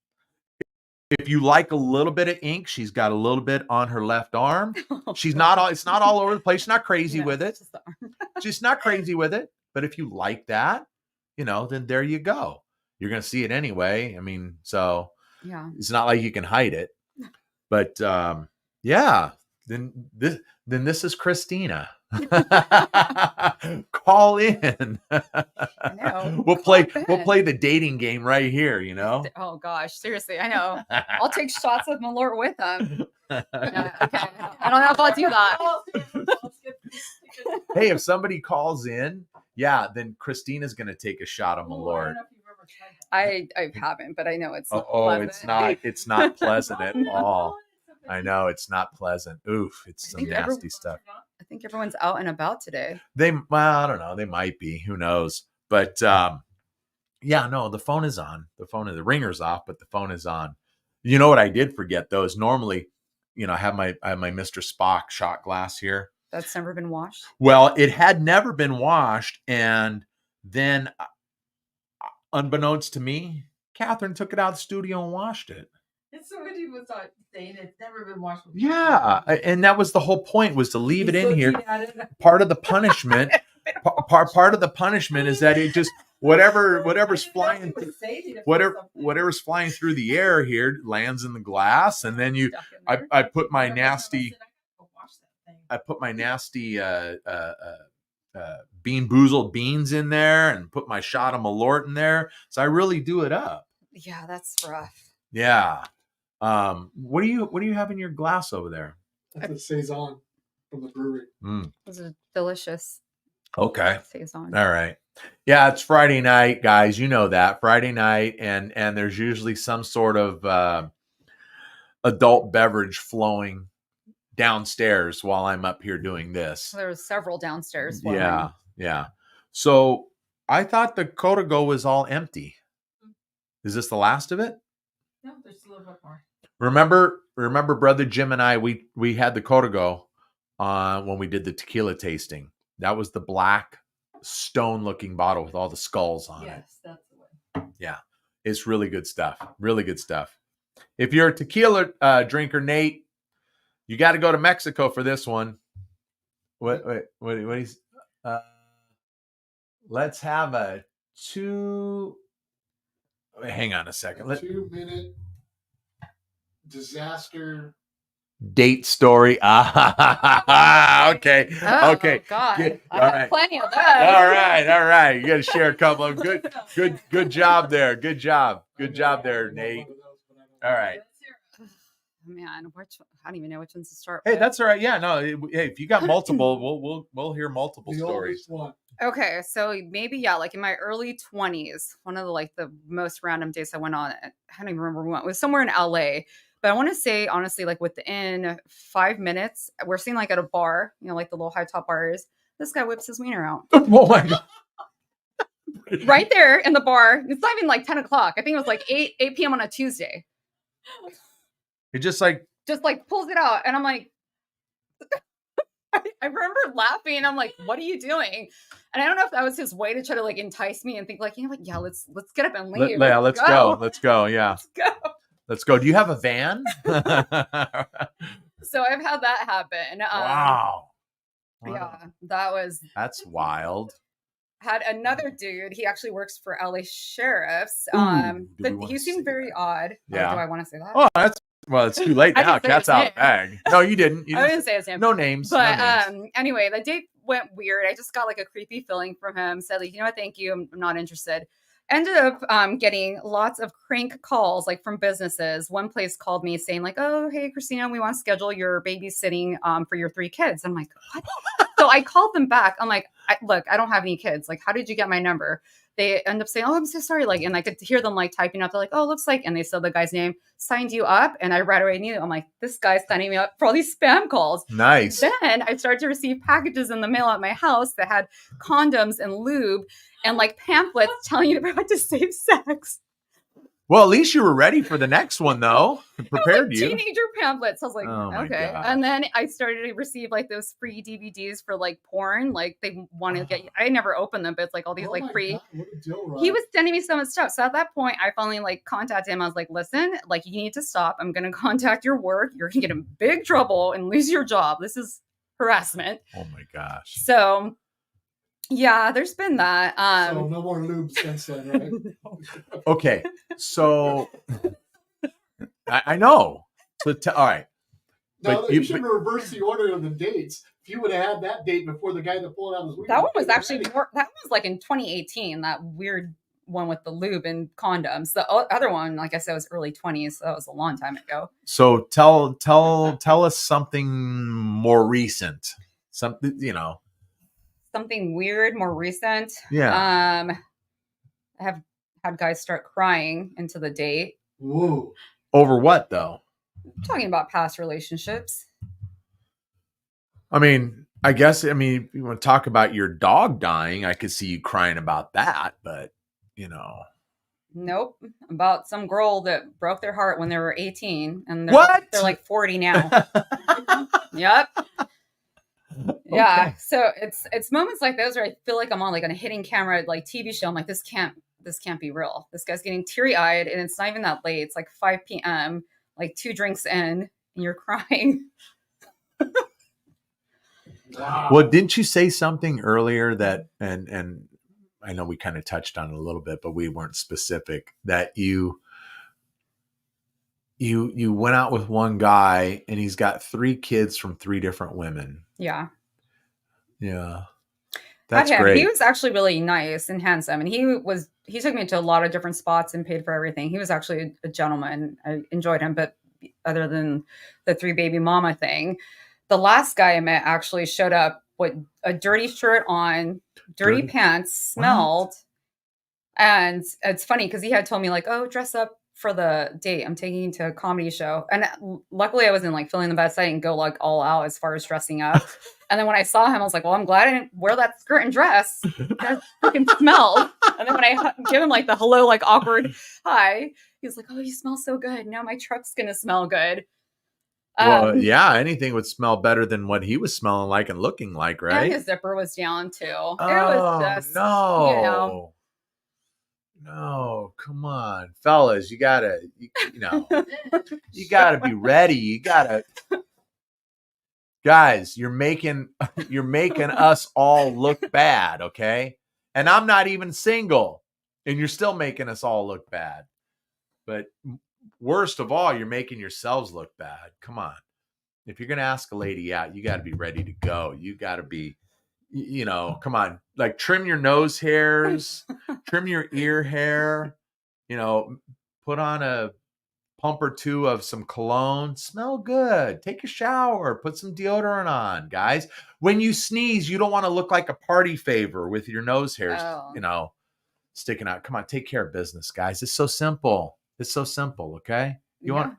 If you like a little bit of ink, she's got a little bit on her left arm. It's not all over the place. She's not crazy with it. She's not crazy with it. But if you like that, then there you go. You're going to see it anyway. I mean, so yeah, it's not like you can hide it. But yeah, then this is Cristina. Call in. I know. We'll play the dating game right here, Oh gosh, seriously, I know. I'll take shots with Malort with them. Okay. I don't know if I'll do that. Hey, if somebody calls in, then Christina's gonna take a shot of Malort. I haven't, but I know it's not pleasant. It's not pleasant at all. I know it's not pleasant. Oof, it's some nasty stuff. I think everyone's out and about today. I don't know. They might be. Who knows? But no, the phone is on. The ringer's off, but the phone is on. You know what I did forget though is normally, I have my Mr. Spock shot glass here. That's never been washed? Well, it had never been washed, and then unbeknownst to me, Catherine took it out of the studio and washed it. And somebody was saying it's never been washed. Yeah, and that was the whole point, was to leave it in here. Part of the punishment, part of the punishment is that it just whatever's flying through the air here lands in the glass, and then I put my nasty Bean Boozled beans in there and put my shot of Malort in there. So I really do it up. Yeah, that's rough. Yeah. What do you have in your glass over there? That's a Saison from the brewery. Those are delicious. Okay. Saison. All right. Yeah, it's Friday night, guys. You know that. Friday night, and there's usually some sort of adult beverage flowing downstairs while I'm up here doing this. There was several downstairs. Yeah. So I thought the Codago was all empty. Is this the last of it? No, there's a little bit more. Remember, brother Jim and I, we had the Codago when we did the tequila tasting. That was the black stone-looking bottle with all the skulls on it. Yes, that's the one. Yeah, it's really good stuff. Really good stuff. If you're a tequila drinker, Nate, you got to go to Mexico for this one. What is? Let's have a Hang on a second. 2-minute disaster. Date story. Okay. Oh, Okay. God. Good. I All have right. plenty of those. All right. You got to share a couple of good job there. Good job there, Nate. All right. Man, I don't even know which ones to start Hey, with. that's all right. Yeah, no. Hey, if you got multiple, we'll hear multiple The stories. oldest one. Okay, so maybe like in my early 20s, one of the most random dates I went on. I don't even remember when. It was somewhere in LA. But I want to say honestly, like within 5 minutes, we're seeing like at a bar, like the little high top bars. This guy whips his wiener out Oh my god! right there in the bar. It's not even like 10 o'clock. I think it was like 8 p.m. on a Tuesday. He just like pulls it out, and I'm like, I remember laughing. I'm like, what are you doing? And I don't know if that was his way to try to like entice me and think like, yeah, let's get up and leave. let's go. Let's go. Yeah. Let's go. Let's go. Do you have a van? So I've had that happen. Wow. Yeah, That's wild. Had another dude. He actually works for LA sheriffs. Ooh, But he seemed very odd. Yeah. Do I want to say that? Oh, it's too late I now. didn't say Cat's his out name. of the bag. No, you didn't. I didn't say his name. No names. But no names. Anyway, the date went weird. I just got like a creepy feeling from him. Said like, you know what? Thank you. I'm not interested. Ended up getting lots of crank calls like from businesses. One place called me saying like, oh, hey, Cristina, we want to schedule your babysitting for your 3 kids. I'm like, what? So I called them back. I'm like, look, I don't have any kids. Like, how did you get my number? They end up saying, oh, I'm so sorry. Like, and I could hear them like typing up. They're like, oh, looks like, and they said the guy's name, signed you up. And I right away knew. I'm like, this guy's signing me up for all these spam calls. Nice. Then I started to receive packages in the mail at my house that had condoms and lube and like pamphlets telling you about to save sex. Well, at least you were ready for the next one, though. It prepared like you. Teenager pamphlets. I was like, Oh my okay. gosh. And then I started to receive like those free DVDs for like porn. Like they want to get. I never opened them, but it's like all these like free. God, what a deal, Rob. He was sending me so much stuff. So at that point, I finally like contacted him. I was like, listen, like you need to stop. I'm gonna contact your work. You're gonna get in big trouble and lose your job. This is harassment. Oh my gosh. So yeah, there's been that. So no more lube since then, right? Okay, so I know. So all right. No, But you you- should reverse the order of the dates. If you would have had that date before the guy that pulled out his wiener. That one was actually more, that was like in 2018, that weird one with the lube and condoms. The other one, like I said, was early 20s. So that was a long time ago. So tell us something more recent. Something, Something weird, more recent. Yeah. I have had guys start crying into the date. Whoa. Over what though? Talking about past relationships. I mean, if you want to talk about your dog dying, I could see you crying about that, but Nope. About some girl that broke their heart when they were 18 and they're like 40 now. Yep. Yeah. Okay. So it's moments like those where I feel like I'm on like on a hidden camera like TV show. I'm like, this can't be real. This guy's getting teary-eyed and it's not even that late. It's like 5 p.m., like 2 drinks in, and you're crying. Wow. Well, didn't you say something earlier that and I know we kind of touched on it a little bit, but we weren't specific, that you went out with one guy and he's got 3 kids from 3 different women. Yeah. Yeah. That's Him. great. He was actually really nice and handsome, and he took me to a lot of different spots and paid for everything. He was actually a gentleman. I enjoyed him, but other than the 3 baby mama thing, the last guy I met actually showed up with a dirty shirt on, dirty pants, smelled. And it's funny because he had told me like, oh, dress up for the date. I'm taking you to a comedy show. And luckily I wasn't like feeling the best. I didn't go like all out as far as dressing up. And then when I saw him, I was like, well, I'm glad I didn't wear that skirt and dress. That freaking smelled. And then when I give him like the hello, like awkward hi, he was like, oh, you smell so good. Now my truck's going to smell good. Well, yeah, anything would smell better than what he was smelling like and looking like, right? And his zipper was down too. Oh, It was just, no. you know. No, come on, fellas, you gotta be ready. You gotta, guys, you're making us all look bad, okay? And I'm not even single. And you're still making us all look bad. But worst of all, you're making yourselves look bad. Come on. If you're going to ask a lady out, you got to be ready to go. You got to be, come on, like trim your nose hairs, trim your ear hair, put on a pump or two of some cologne, smell good, take a shower, put some deodorant on, guys. When you sneeze, you don't want to look like a party favor with your nose hairs, sticking out. Come on, take care of business, guys. It's so simple. Okay. You want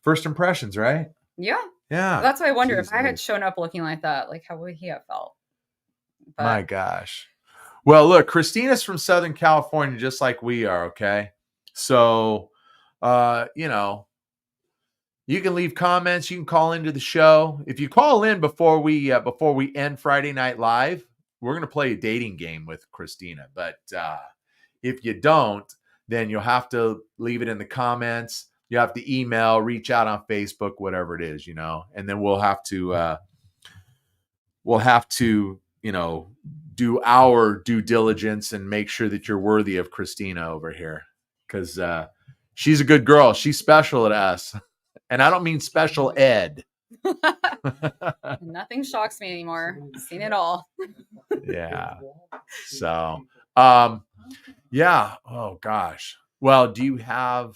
first impressions, right? Yeah. Yeah. That's why I wonder if I had shown up looking like that, like how would he have felt? But my gosh. Well, look, Christina's from Southern California, just like we are. Okay. So, you can leave comments. You can call into the show. If you call in before we end Friday Night Live, we're going to play a dating game with Cristina. But if you don't, then you'll have to leave it in the comments. You have to email, reach out on Facebook, whatever it is, and then we'll have to, do our due diligence and make sure that you're worthy of Cristina over here. Because she's a good girl. She's special at us. And I don't mean special ed. Nothing shocks me anymore. I've seen it all. Yeah. So, yeah. Oh, gosh. Well, do you have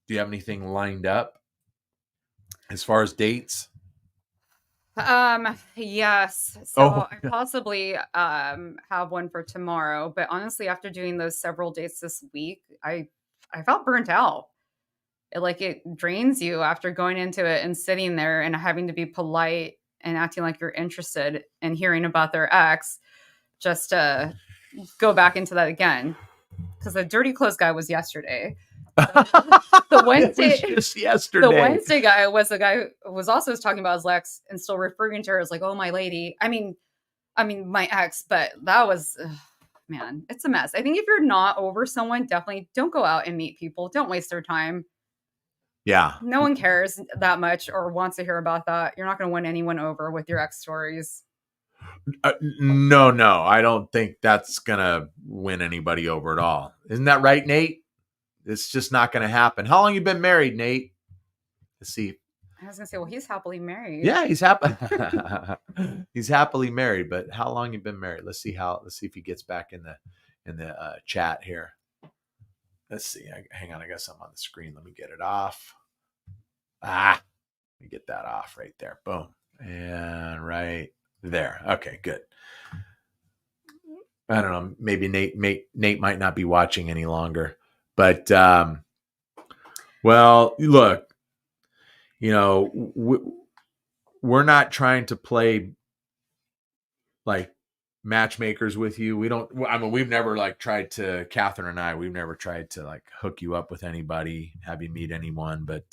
anything lined up as far as dates? Yes. So I possibly have one for tomorrow, but honestly, after doing those several dates this week, I felt burnt out. It drains you after going into it and sitting there and having to be polite and acting like you're interested and hearing about their ex, just to go back into that again. Because the dirty clothes guy was yesterday. The Wednesday, just yesterday. The Wednesday guy was the guy who was also talking about his ex and still referring to her as like, "Oh, my lady." I mean, my ex. But that was, man, it's a mess. I think if you're not over someone, definitely don't go out and meet people. Don't waste their time. Yeah. No one cares that much or wants to hear about that. You're not going to win anyone over with your ex stories. No, I don't think that's going to win anybody over at all. Isn't that right, Nate? It's just not going to happen. How long you been married, Nate? Let's see. I was going to say, well, he's happily married. Yeah, he's happy. He's happily married, but how long you been married? Let's see if he gets back in the chat here. Let's see. Hang on. I got something on the screen. Let me get it off. Let me get that off right there. Boom. And right there. Okay, good. I don't know. Maybe Nate might not be watching any longer. But, well, look, we're not trying to play like matchmakers with you. We've never Catherine and I, we've never tried to hook you up with anybody, have you meet anyone, but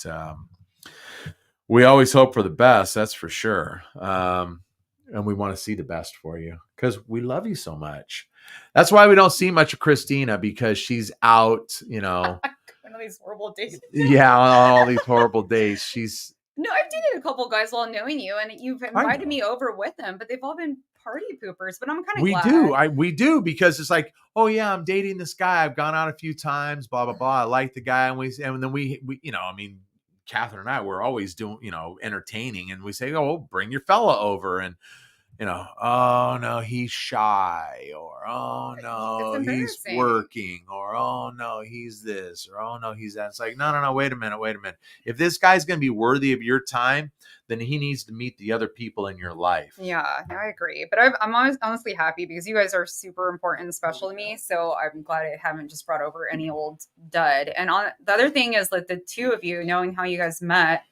we always hope for the best. That's for sure. And we want to see the best for you because we love you so much. That's why we don't see much of Cristina, because she's out, One of these horrible days. Yeah, on all these horrible days. No, I've dated a couple guys while knowing you, and you've invited me over with them, but they've all been party poopers. But I'm kind of glad. We do, because it's like, oh yeah, I'm dating this guy. I've gone out a few times, blah blah blah. I like the guy, and then we Catherine and I were always doing, entertaining, and we say, oh, bring your fella over, and oh no, he's shy, or oh no, he's working, or oh no, he's this, or oh no, he's that. It's like, no, wait a minute. If this guy's going to be worthy of your time, then he needs to meet the other people in your life. Yeah, no, I agree. But I'm honestly happy because you guys are super important and special to me. So I'm glad I haven't just brought over any old dud. And the other thing is that the two of you, knowing how you guys met,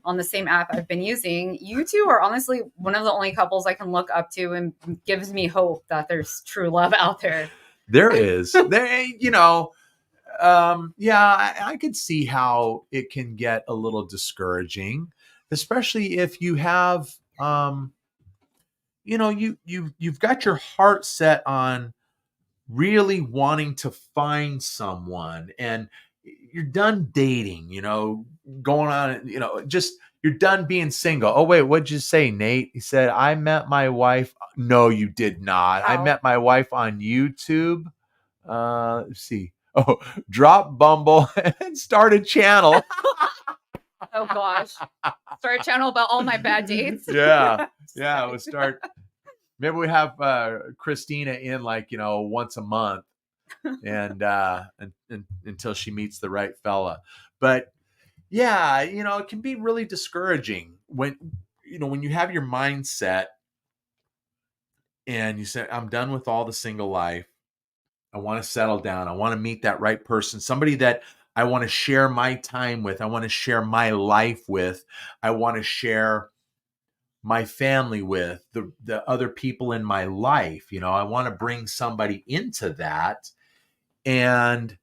on the same app I've been using, you two are honestly one of the only couples I can look up to and gives me hope that there's true love out there. There is. I could see how it can get a little discouraging, especially if you have, you've got your heart set on really wanting to find someone, and you're done dating, going on, just You're done being single. Oh, wait, what'd you say, Nate? He said, I met my wife. No, you did not. I How? met my wife on YouTube. Let's see. Oh, drop Bumble and start a channel. Oh gosh. Start a channel about all my bad dates. Yeah. Just Yeah. kidding. We'll start. Maybe we have Cristina in like, once a month and until she meets the right fella. But yeah, it can be really discouraging when you have your mindset and you say, I'm done with all the single life. I want to settle down. I want to meet that right person, somebody that I want to share my time with. I want to share my life with. I want to share my family with, the other people in my life. I want to bring somebody into that. And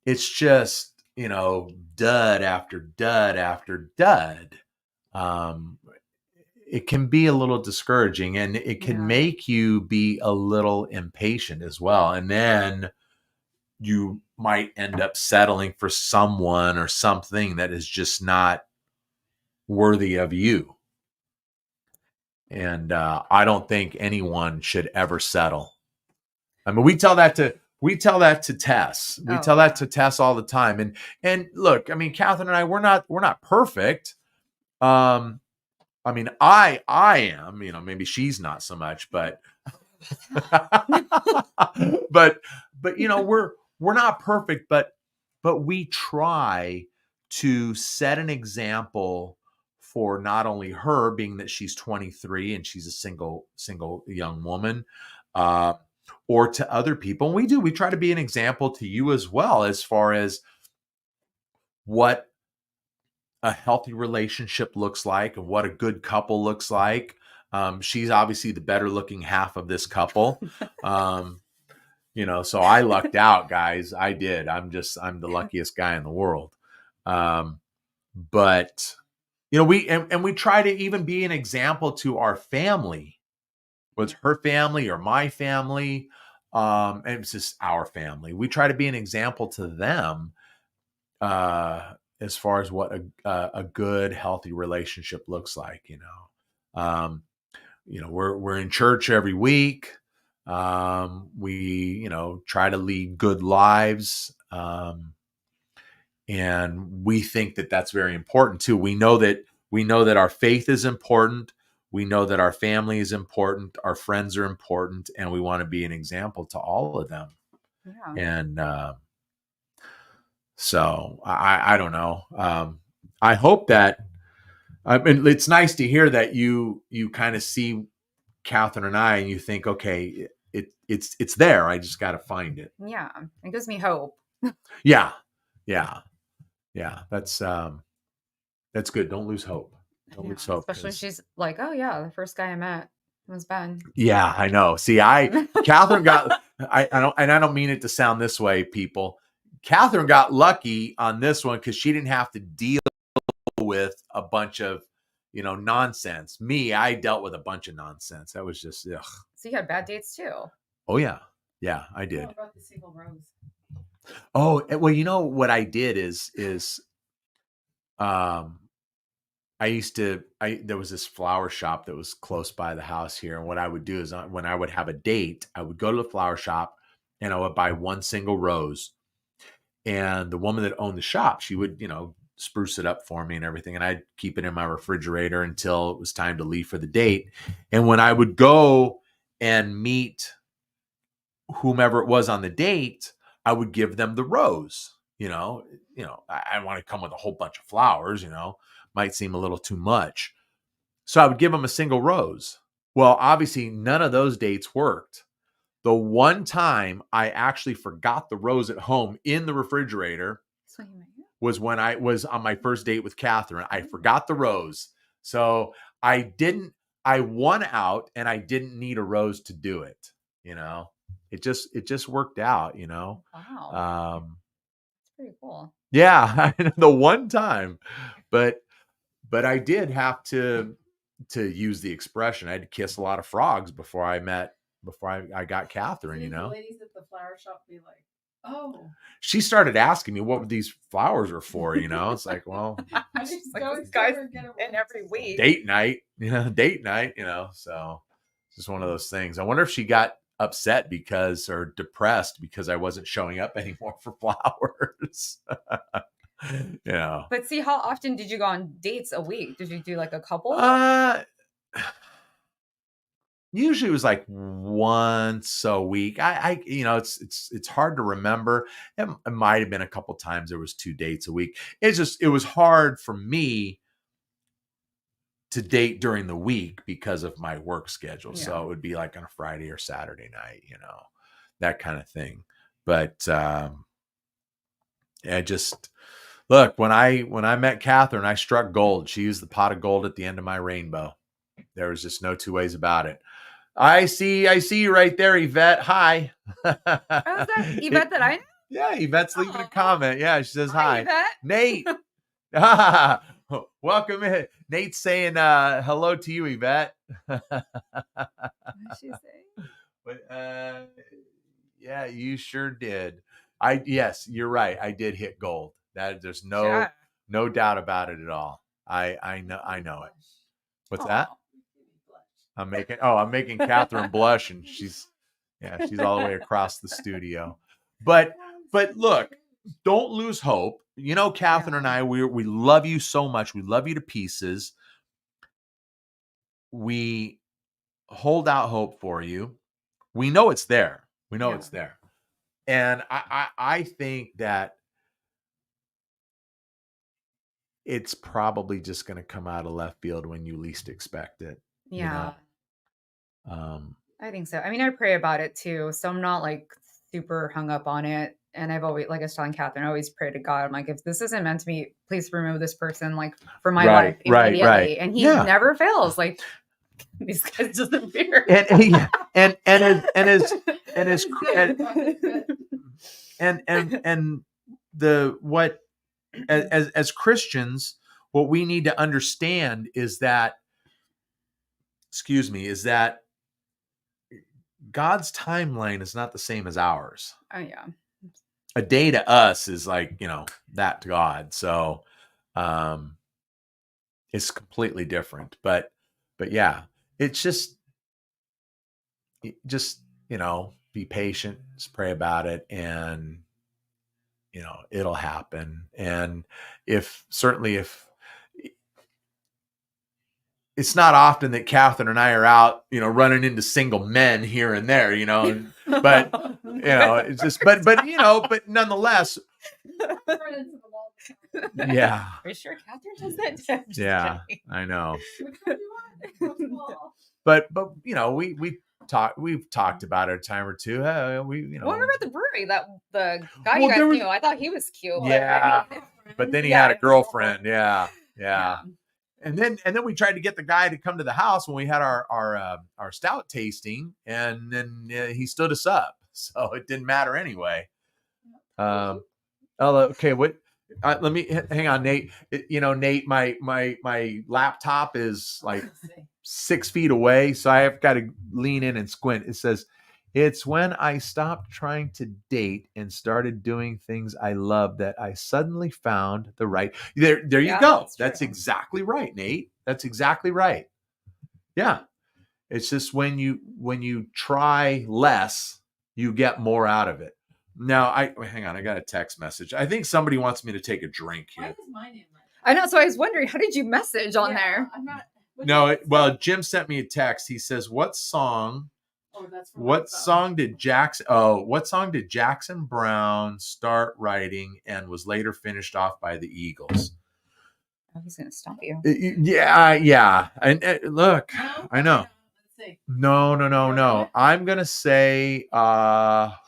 it's just, dud after dud after dud. It can be a little discouraging, and it can Yeah. make you be a little impatient as well. And then you might end up settling for someone or something that is just not worthy of you. And I don't think anyone should ever settle. I mean, we tell that to Tess. We Oh, tell that yeah. to Tess all the time. And look, I mean, Catherine and I, we're not perfect. I mean, I am, maybe she's not so much, but but we're not perfect, but we try to set an example for not only her, being that she's 23 and she's a single young woman, or to other people. And we try to be an example to you as well, as far as what a healthy relationship looks like and what a good couple looks like. She's obviously the better looking half of this couple. So I lucked out, guys. I did. I'm the luckiest guy in the world. But we try to even be an example to our family, whether it's her family or my family. And it's just our family. We try to be an example to them, as far as what a good, healthy relationship looks like. We're in church every week. We try to lead good lives, and we think that that's very important too. We know that our faith is important. We know that our family is important. Our friends are important, and we want to be an example to all of them. Yeah. And so I don't know. I hope that. I mean, it's nice to hear that you kind of see Catherine and I, and you think, okay, it's there. I just got to find it. Yeah. It gives me hope. Yeah. That's good. Don't lose hope. Don't lose hope. Especially she's like, oh yeah, the first guy I met was Ben. Yeah, I know. See, Catherine got. I don't mean it to sound this way, people. Catherine got lucky on this one because she didn't have to deal with a bunch of nonsense. Me, I dealt with a bunch of nonsense. That was just ugh. So you had bad dates too. Oh yeah, I did. What about the single rose? Oh well, what I did is there was this flower shop that was close by the house here, and what I would do is when I would have a date, I would go to the flower shop and I would buy one single rose, and the woman that owned the shop, she would spruce it up for me and everything, and I'd keep it in my refrigerator until it was time to leave for the date. And when I would go and meet whomever it was on the date, I would give them the rose. I want to come with a whole bunch of flowers, might seem a little too much. So I would give them a single rose. Well, obviously none of those dates worked. The one time I actually forgot the rose at home in the refrigerator So you met you? was when I was on my first date with Catherine. I forgot the rose. So I won out, and I didn't need a rose to do it. It just worked out, Wow. That's pretty cool. Yeah, the one time, but I did have to use the expression. I had to kiss a lot of frogs before I got Catherine. Did the ladies at the flower shop be like, Oh. She started asking me what these flowers were for, It's like, well, I She's just like, go this guy's and get it in every week. date night, so it's just one of those things. I wonder if she got upset or depressed because I wasn't showing up anymore for flowers. But see, how often did you go on dates a week? Did you do like a couple? Usually it was like once a week. It's hard to remember. It might have been a couple times there was 2 dates a week. It was hard for me to date during the week because of my work schedule. Yeah. So it would be like on a Friday or Saturday night, that kind of thing. But look, when I met Catherine, I struck gold. She used the pot of gold at the end of my rainbow. There was just no 2 ways about it. I see you right there, Yvette. Hi. Oh, is that Yvette that I know? Yeah, Yvette's leaving a comment. Yeah, she says hi. Yvette. Nate. Welcome in. Nate's saying hello to you, Yvette. What did she say? But yeah, you sure did. Yes, you're right. I did hit gold. There's no doubt about it at all. I know it. What's that? I'm making Catherine blush, and she's all the way across the studio. But look, don't lose hope. Catherine and I, we love you so much. We love you to pieces. We hold out hope for you. We know it's there. It's there. And I think that it's probably just going to come out of left field when you least expect it. Yeah. I think so. I mean, I pray about it too. So I'm not like super hung up on it. And I've always, like I was telling Catherine, I always pray to God. I'm like, if this isn't meant to be, please remove this person like from my life immediately. Right. And he never fails. Like these guys disappear. And as Christians, what we need to understand is that God's timeline is not the same as ours. Oh yeah. A day to us is like, that to God. So it's completely different. But yeah, it's just be patient, just pray about it, and it'll happen. And if it's not often that Catherine and I are out, running into single men here and there, but it's just, but nonetheless, yeah. Are you sure Catherine does that? Yeah, I know. But we've talked about it a time or two. Well, remember at the brewery that the guy you guys knew? I thought he was cute. Yeah, but then he had a girlfriend. Yeah. And then we tried to get the guy to come to the house when we had our stout tasting, and then he stood us up, so it didn't matter anyway. Okay, what? Let me hang on, Nate. Nate, my laptop is like 6 feet away, so I have got to lean in and squint. It says, "It's when I stopped trying to date and started doing things I love that I suddenly found the right." There you go. That's exactly right, Nate. That's exactly right. Yeah. It's just when you try less, you get more out of it. Now, hang on. I got a text message. I think somebody wants me to take a drink here. Why is my name right? I know. So I was wondering, how did you message on there? I'm not. Well, Jim sent me a text. He says, "What song? That's What song did Jackson Brown start writing and was later finished off by the Eagles?" Oh, he's gonna stop you. Yeah. And look, No, I know. Let's see. No. I'm gonna say, Wow.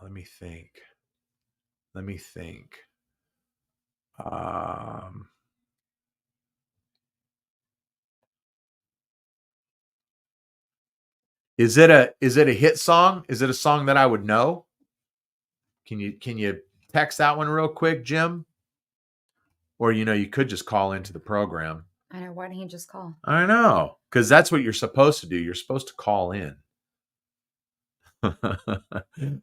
Let me think. Is it a hit song? Is it a song that I would know? Can you text that one real quick, Jim? Or you could just call into the program. I know. Why didn't he just call? I know, because that's what you're supposed to do. You're supposed to call in.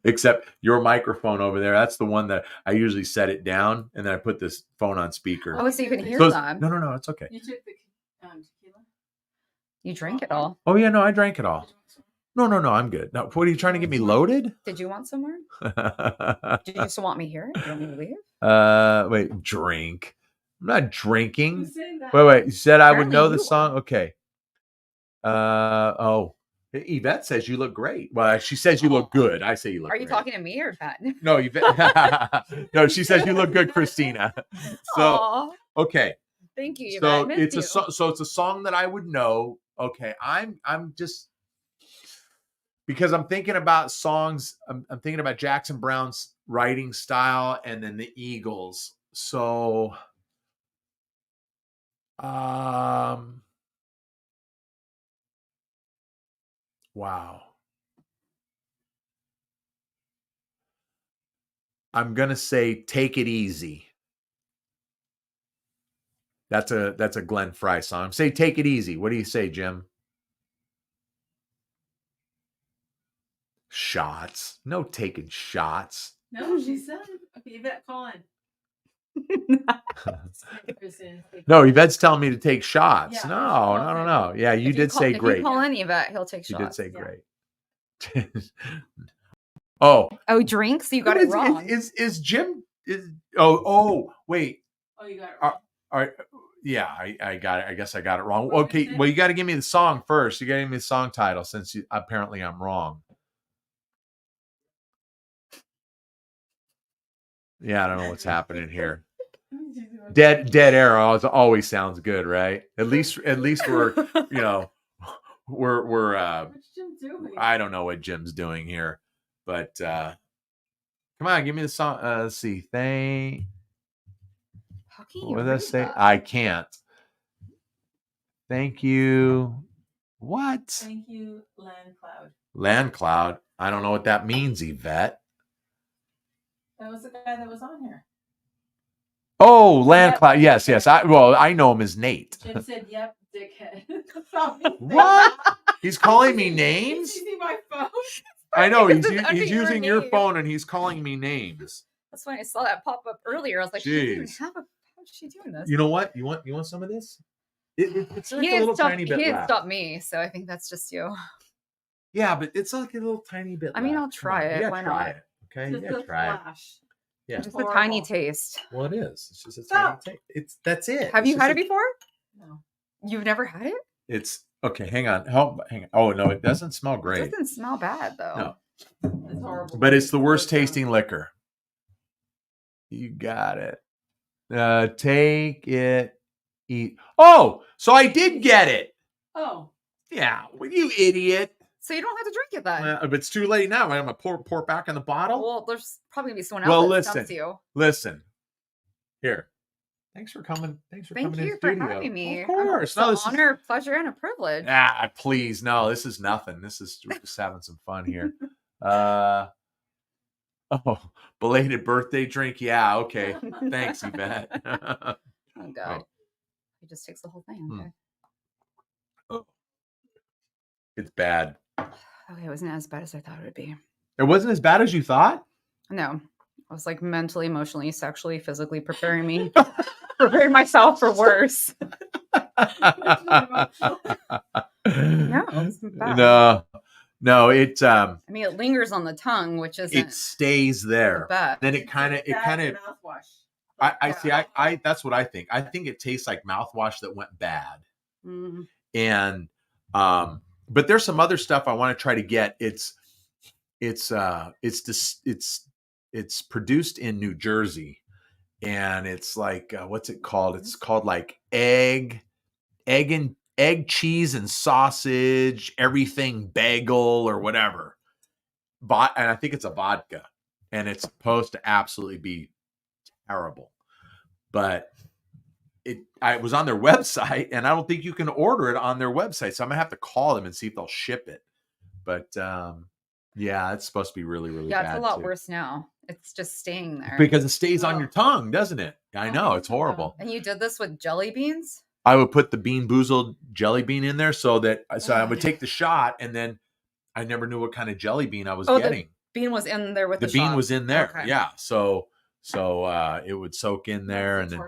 Except your microphone over there, that's the one that I usually set it down and then I put this phone on speaker. Oh, so you can hear So them. no, it's okay. You took the tequila? You drank it all. Oh yeah, no, I drank it all. No, I'm good. No, what are you trying to get me loaded? Did you want some more? Did you just want me here? Do you want me to leave? Wait, drink. I'm not drinking. Who's saying that? Wait, you said I would Apparently know the you song? Okay. Oh. Yvette says you look great. Well, she says you look good. I say you look Are you great. talking to me or Pat? No, Yvette. No, she says you look good, Christina. So, Aw, okay. thank you. So Yvette. it's Missed you. it's a song that I would know. Okay, I'm just because I'm thinking about songs. I'm thinking about Jackson Brown's writing style and then the Eagles. So, wow. I'm gonna say "Take It Easy." That's a Glenn Fry song. Say "Take It Easy." What do you say, Jim? Shots? No taking shots. No, she said. Okay, Yvette, call in. No, Yvette's telling me to take shots. Yeah, No. Yeah, you If did say If great. you call in Yvette, he'll take You shots. did say Yeah. great. Oh, drinks? You got it wrong. Is Jim? Wait. Oh, you got it wrong. All right. Yeah, I got it. I guess I got it wrong. What Okay, did you say? well, you got to give me the song first. You got to give me the song title since apparently I'm wrong. Yeah, I don't know what's happening here. Dead air always sounds good, right? At least we're we're What's Jim doing? I don't know what Jim's doing here, but come on, give me the song. Let's see. How can you What did I read say? that? I can't. Thank you. What? Thank you, Land Cloud. Land Cloud. I don't know what that means, Yvette. That was the guy that was on here. Oh, Land Yep. Cloud. Yes. I know him as Nate. Jim said, "Yep, dickhead." Stop me. What? He's calling me He's names? using my phone. I know he's It's under he's your using your name. phone and he's calling me names. That's when I saw that pop up earlier. I was like, she didn't even Jeez. have a. How's she doing this? You know what? You want some of this? It's like He a didn't little stop. tiny He bit didn't left. stop me, so I think that's just you. Yeah, but it's like a little tiny bit. I mean, left. I'll Come try on, it. you gotta Why try not? it. Okay, you Just gotta a try it. flash. Yeah. Just a tiny Horrible. taste. Well, it is. It's just a Stop. tiny taste. That's it. Have It's you just had a- it before? No, You've never had it? It's okay. Hang on. Hang on. Oh no, it doesn't smell It great. doesn't smell bad though. No. it's horrible. But it's the worst so dumb. tasting liquor. You got it. Take it. Eat. Oh, so I did get it. Oh, Yeah, well, you idiot. So you don't have to drink it then. But it's too late now. I'm gonna pour back in the bottle. Well, there's probably gonna be someone else Well, that listen. stumps you. Listen. Here. Thanks for coming. Thanks for Thank coming you in for studio. having me. Of course. It's an honor, pleasure, and a privilege. Please. No, this is nothing. We're just having some fun here. Belated birthday drink. Yeah, okay. Thanks, Yvette. Oh God. Right. He just takes the whole thing. Hmm. Okay. It's bad. Okay, it wasn't as bad as I thought it would be. It wasn't as bad as you thought? No. I was like mentally, emotionally, sexually, physically preparing myself for worse. No, it's bad. no, it I mean, it lingers on the tongue, which isn't it stays the there. best. Then it kind of mouthwash. I see. I that's what I think. I think it tastes like mouthwash that went bad. Mm. And but there's some other stuff I want to try to get. It's produced in New Jersey, and it's like what's it called? It's called like egg, cheese, and sausage, everything bagel or whatever. And I think it's a vodka, and it's supposed to absolutely be terrible, but I was on their website, and I don't think you can order it on their website, so I'm gonna have to call them and see if they'll ship it. But yeah, it's supposed to be really, really bad. Yeah, it's a lot too. worse now. It's just staying there. Because it stays on Oh. your tongue, doesn't it? I know, it's horrible. And you did this with jelly beans? I would put the Bean Boozled jelly bean in there so I would Oh. take the shot, and then I never knew what kind of jelly bean I was Oh, getting. the bean was in there with The the bean shot. was in there. Okay. Yeah. So it would soak in there, and then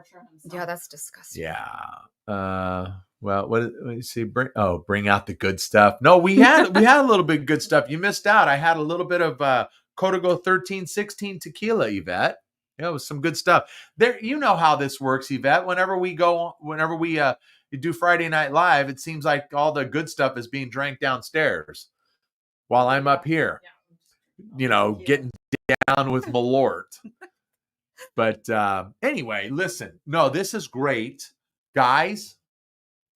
Yeah, that's disgusting. yeah. Well, what you see? Bring out the good stuff. No, we had a little bit of good stuff. You missed out. I had a little bit of Código 1316 tequila, Yvette. Yeah, it was some good stuff. There, you know how this works, Yvette. Whenever we do Friday Night Live, it seems like all the good stuff is being drank downstairs while I'm up here, getting down with Malort. But anyway, listen. No, this is great. Guys,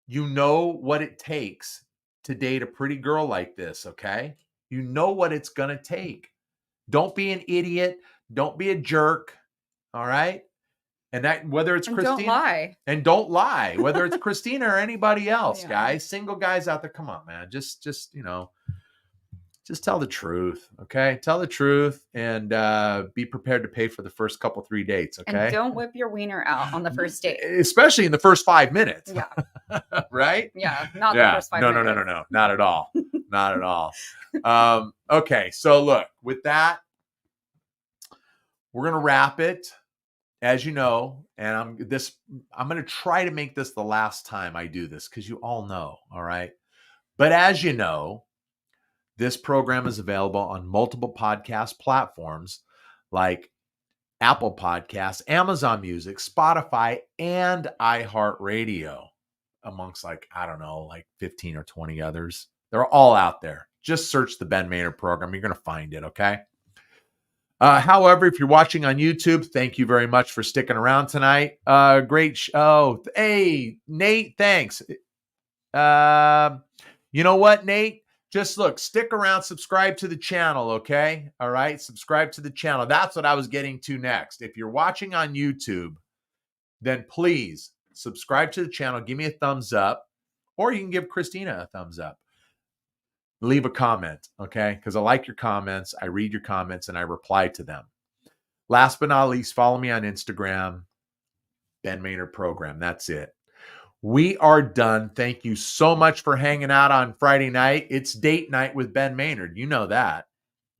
you know what it takes to date a pretty girl like this, okay? You know what it's going to take. Don't be an idiot. Don't be a jerk, all right? And that whether it's Cristina. Don't lie. And don't lie. Whether it's Cristina or anybody else, Yeah. guys. Single guys out there, come on, man. Just tell the truth, okay? Tell the truth and be prepared to pay for the first couple 3 dates, okay? And don't whip your wiener out on the first date. Especially in the first 5 minutes. Yeah. Right? Yeah. Not the first 5 minutes. No. Not at all. Not at all. Okay. So look, with that, we're going to wrap it, as you know, and I'm going to try to make this the last time I do this because you all know. All right. But as you know, this program is available on multiple podcast platforms like Apple Podcasts, Amazon Music, Spotify, and iHeartRadio, amongst 15 or 20 others. They're all out there. Just search the Ben Maynard program. You're going to find it, okay? However, if you're watching on YouTube, thank you very much for sticking around tonight. Great show. Hey, Nate, thanks. You know what, Nate? Just stick around, subscribe to the channel, okay? All right, subscribe to the channel. That's what I was getting to next. If you're watching on YouTube, then please subscribe to the channel, give me a thumbs up, or you can give Cristina a thumbs up. Leave a comment, okay? Because I like your comments, I read your comments, and I reply to them. Last but not least, follow me on Instagram, Ben Maynard Program. That's it. We are done. Thank you so much for hanging out on Friday night. It's date night with Ben Maynard. You know that.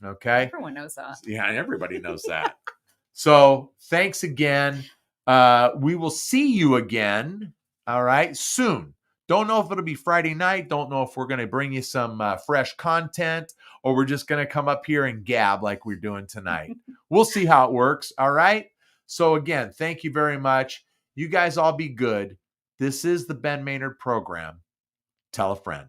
Okay. Everyone knows that. Yeah, everybody knows that. So thanks again. We will see you again. All right. Soon. Don't know if it'll be Friday night. Don't know if we're going to bring you some fresh content or we're just going to come up here and gab like we're doing tonight. We'll see how it works. All right. So again, thank you very much. You guys all be good. This is the Ben Maynard Program. Tell a friend.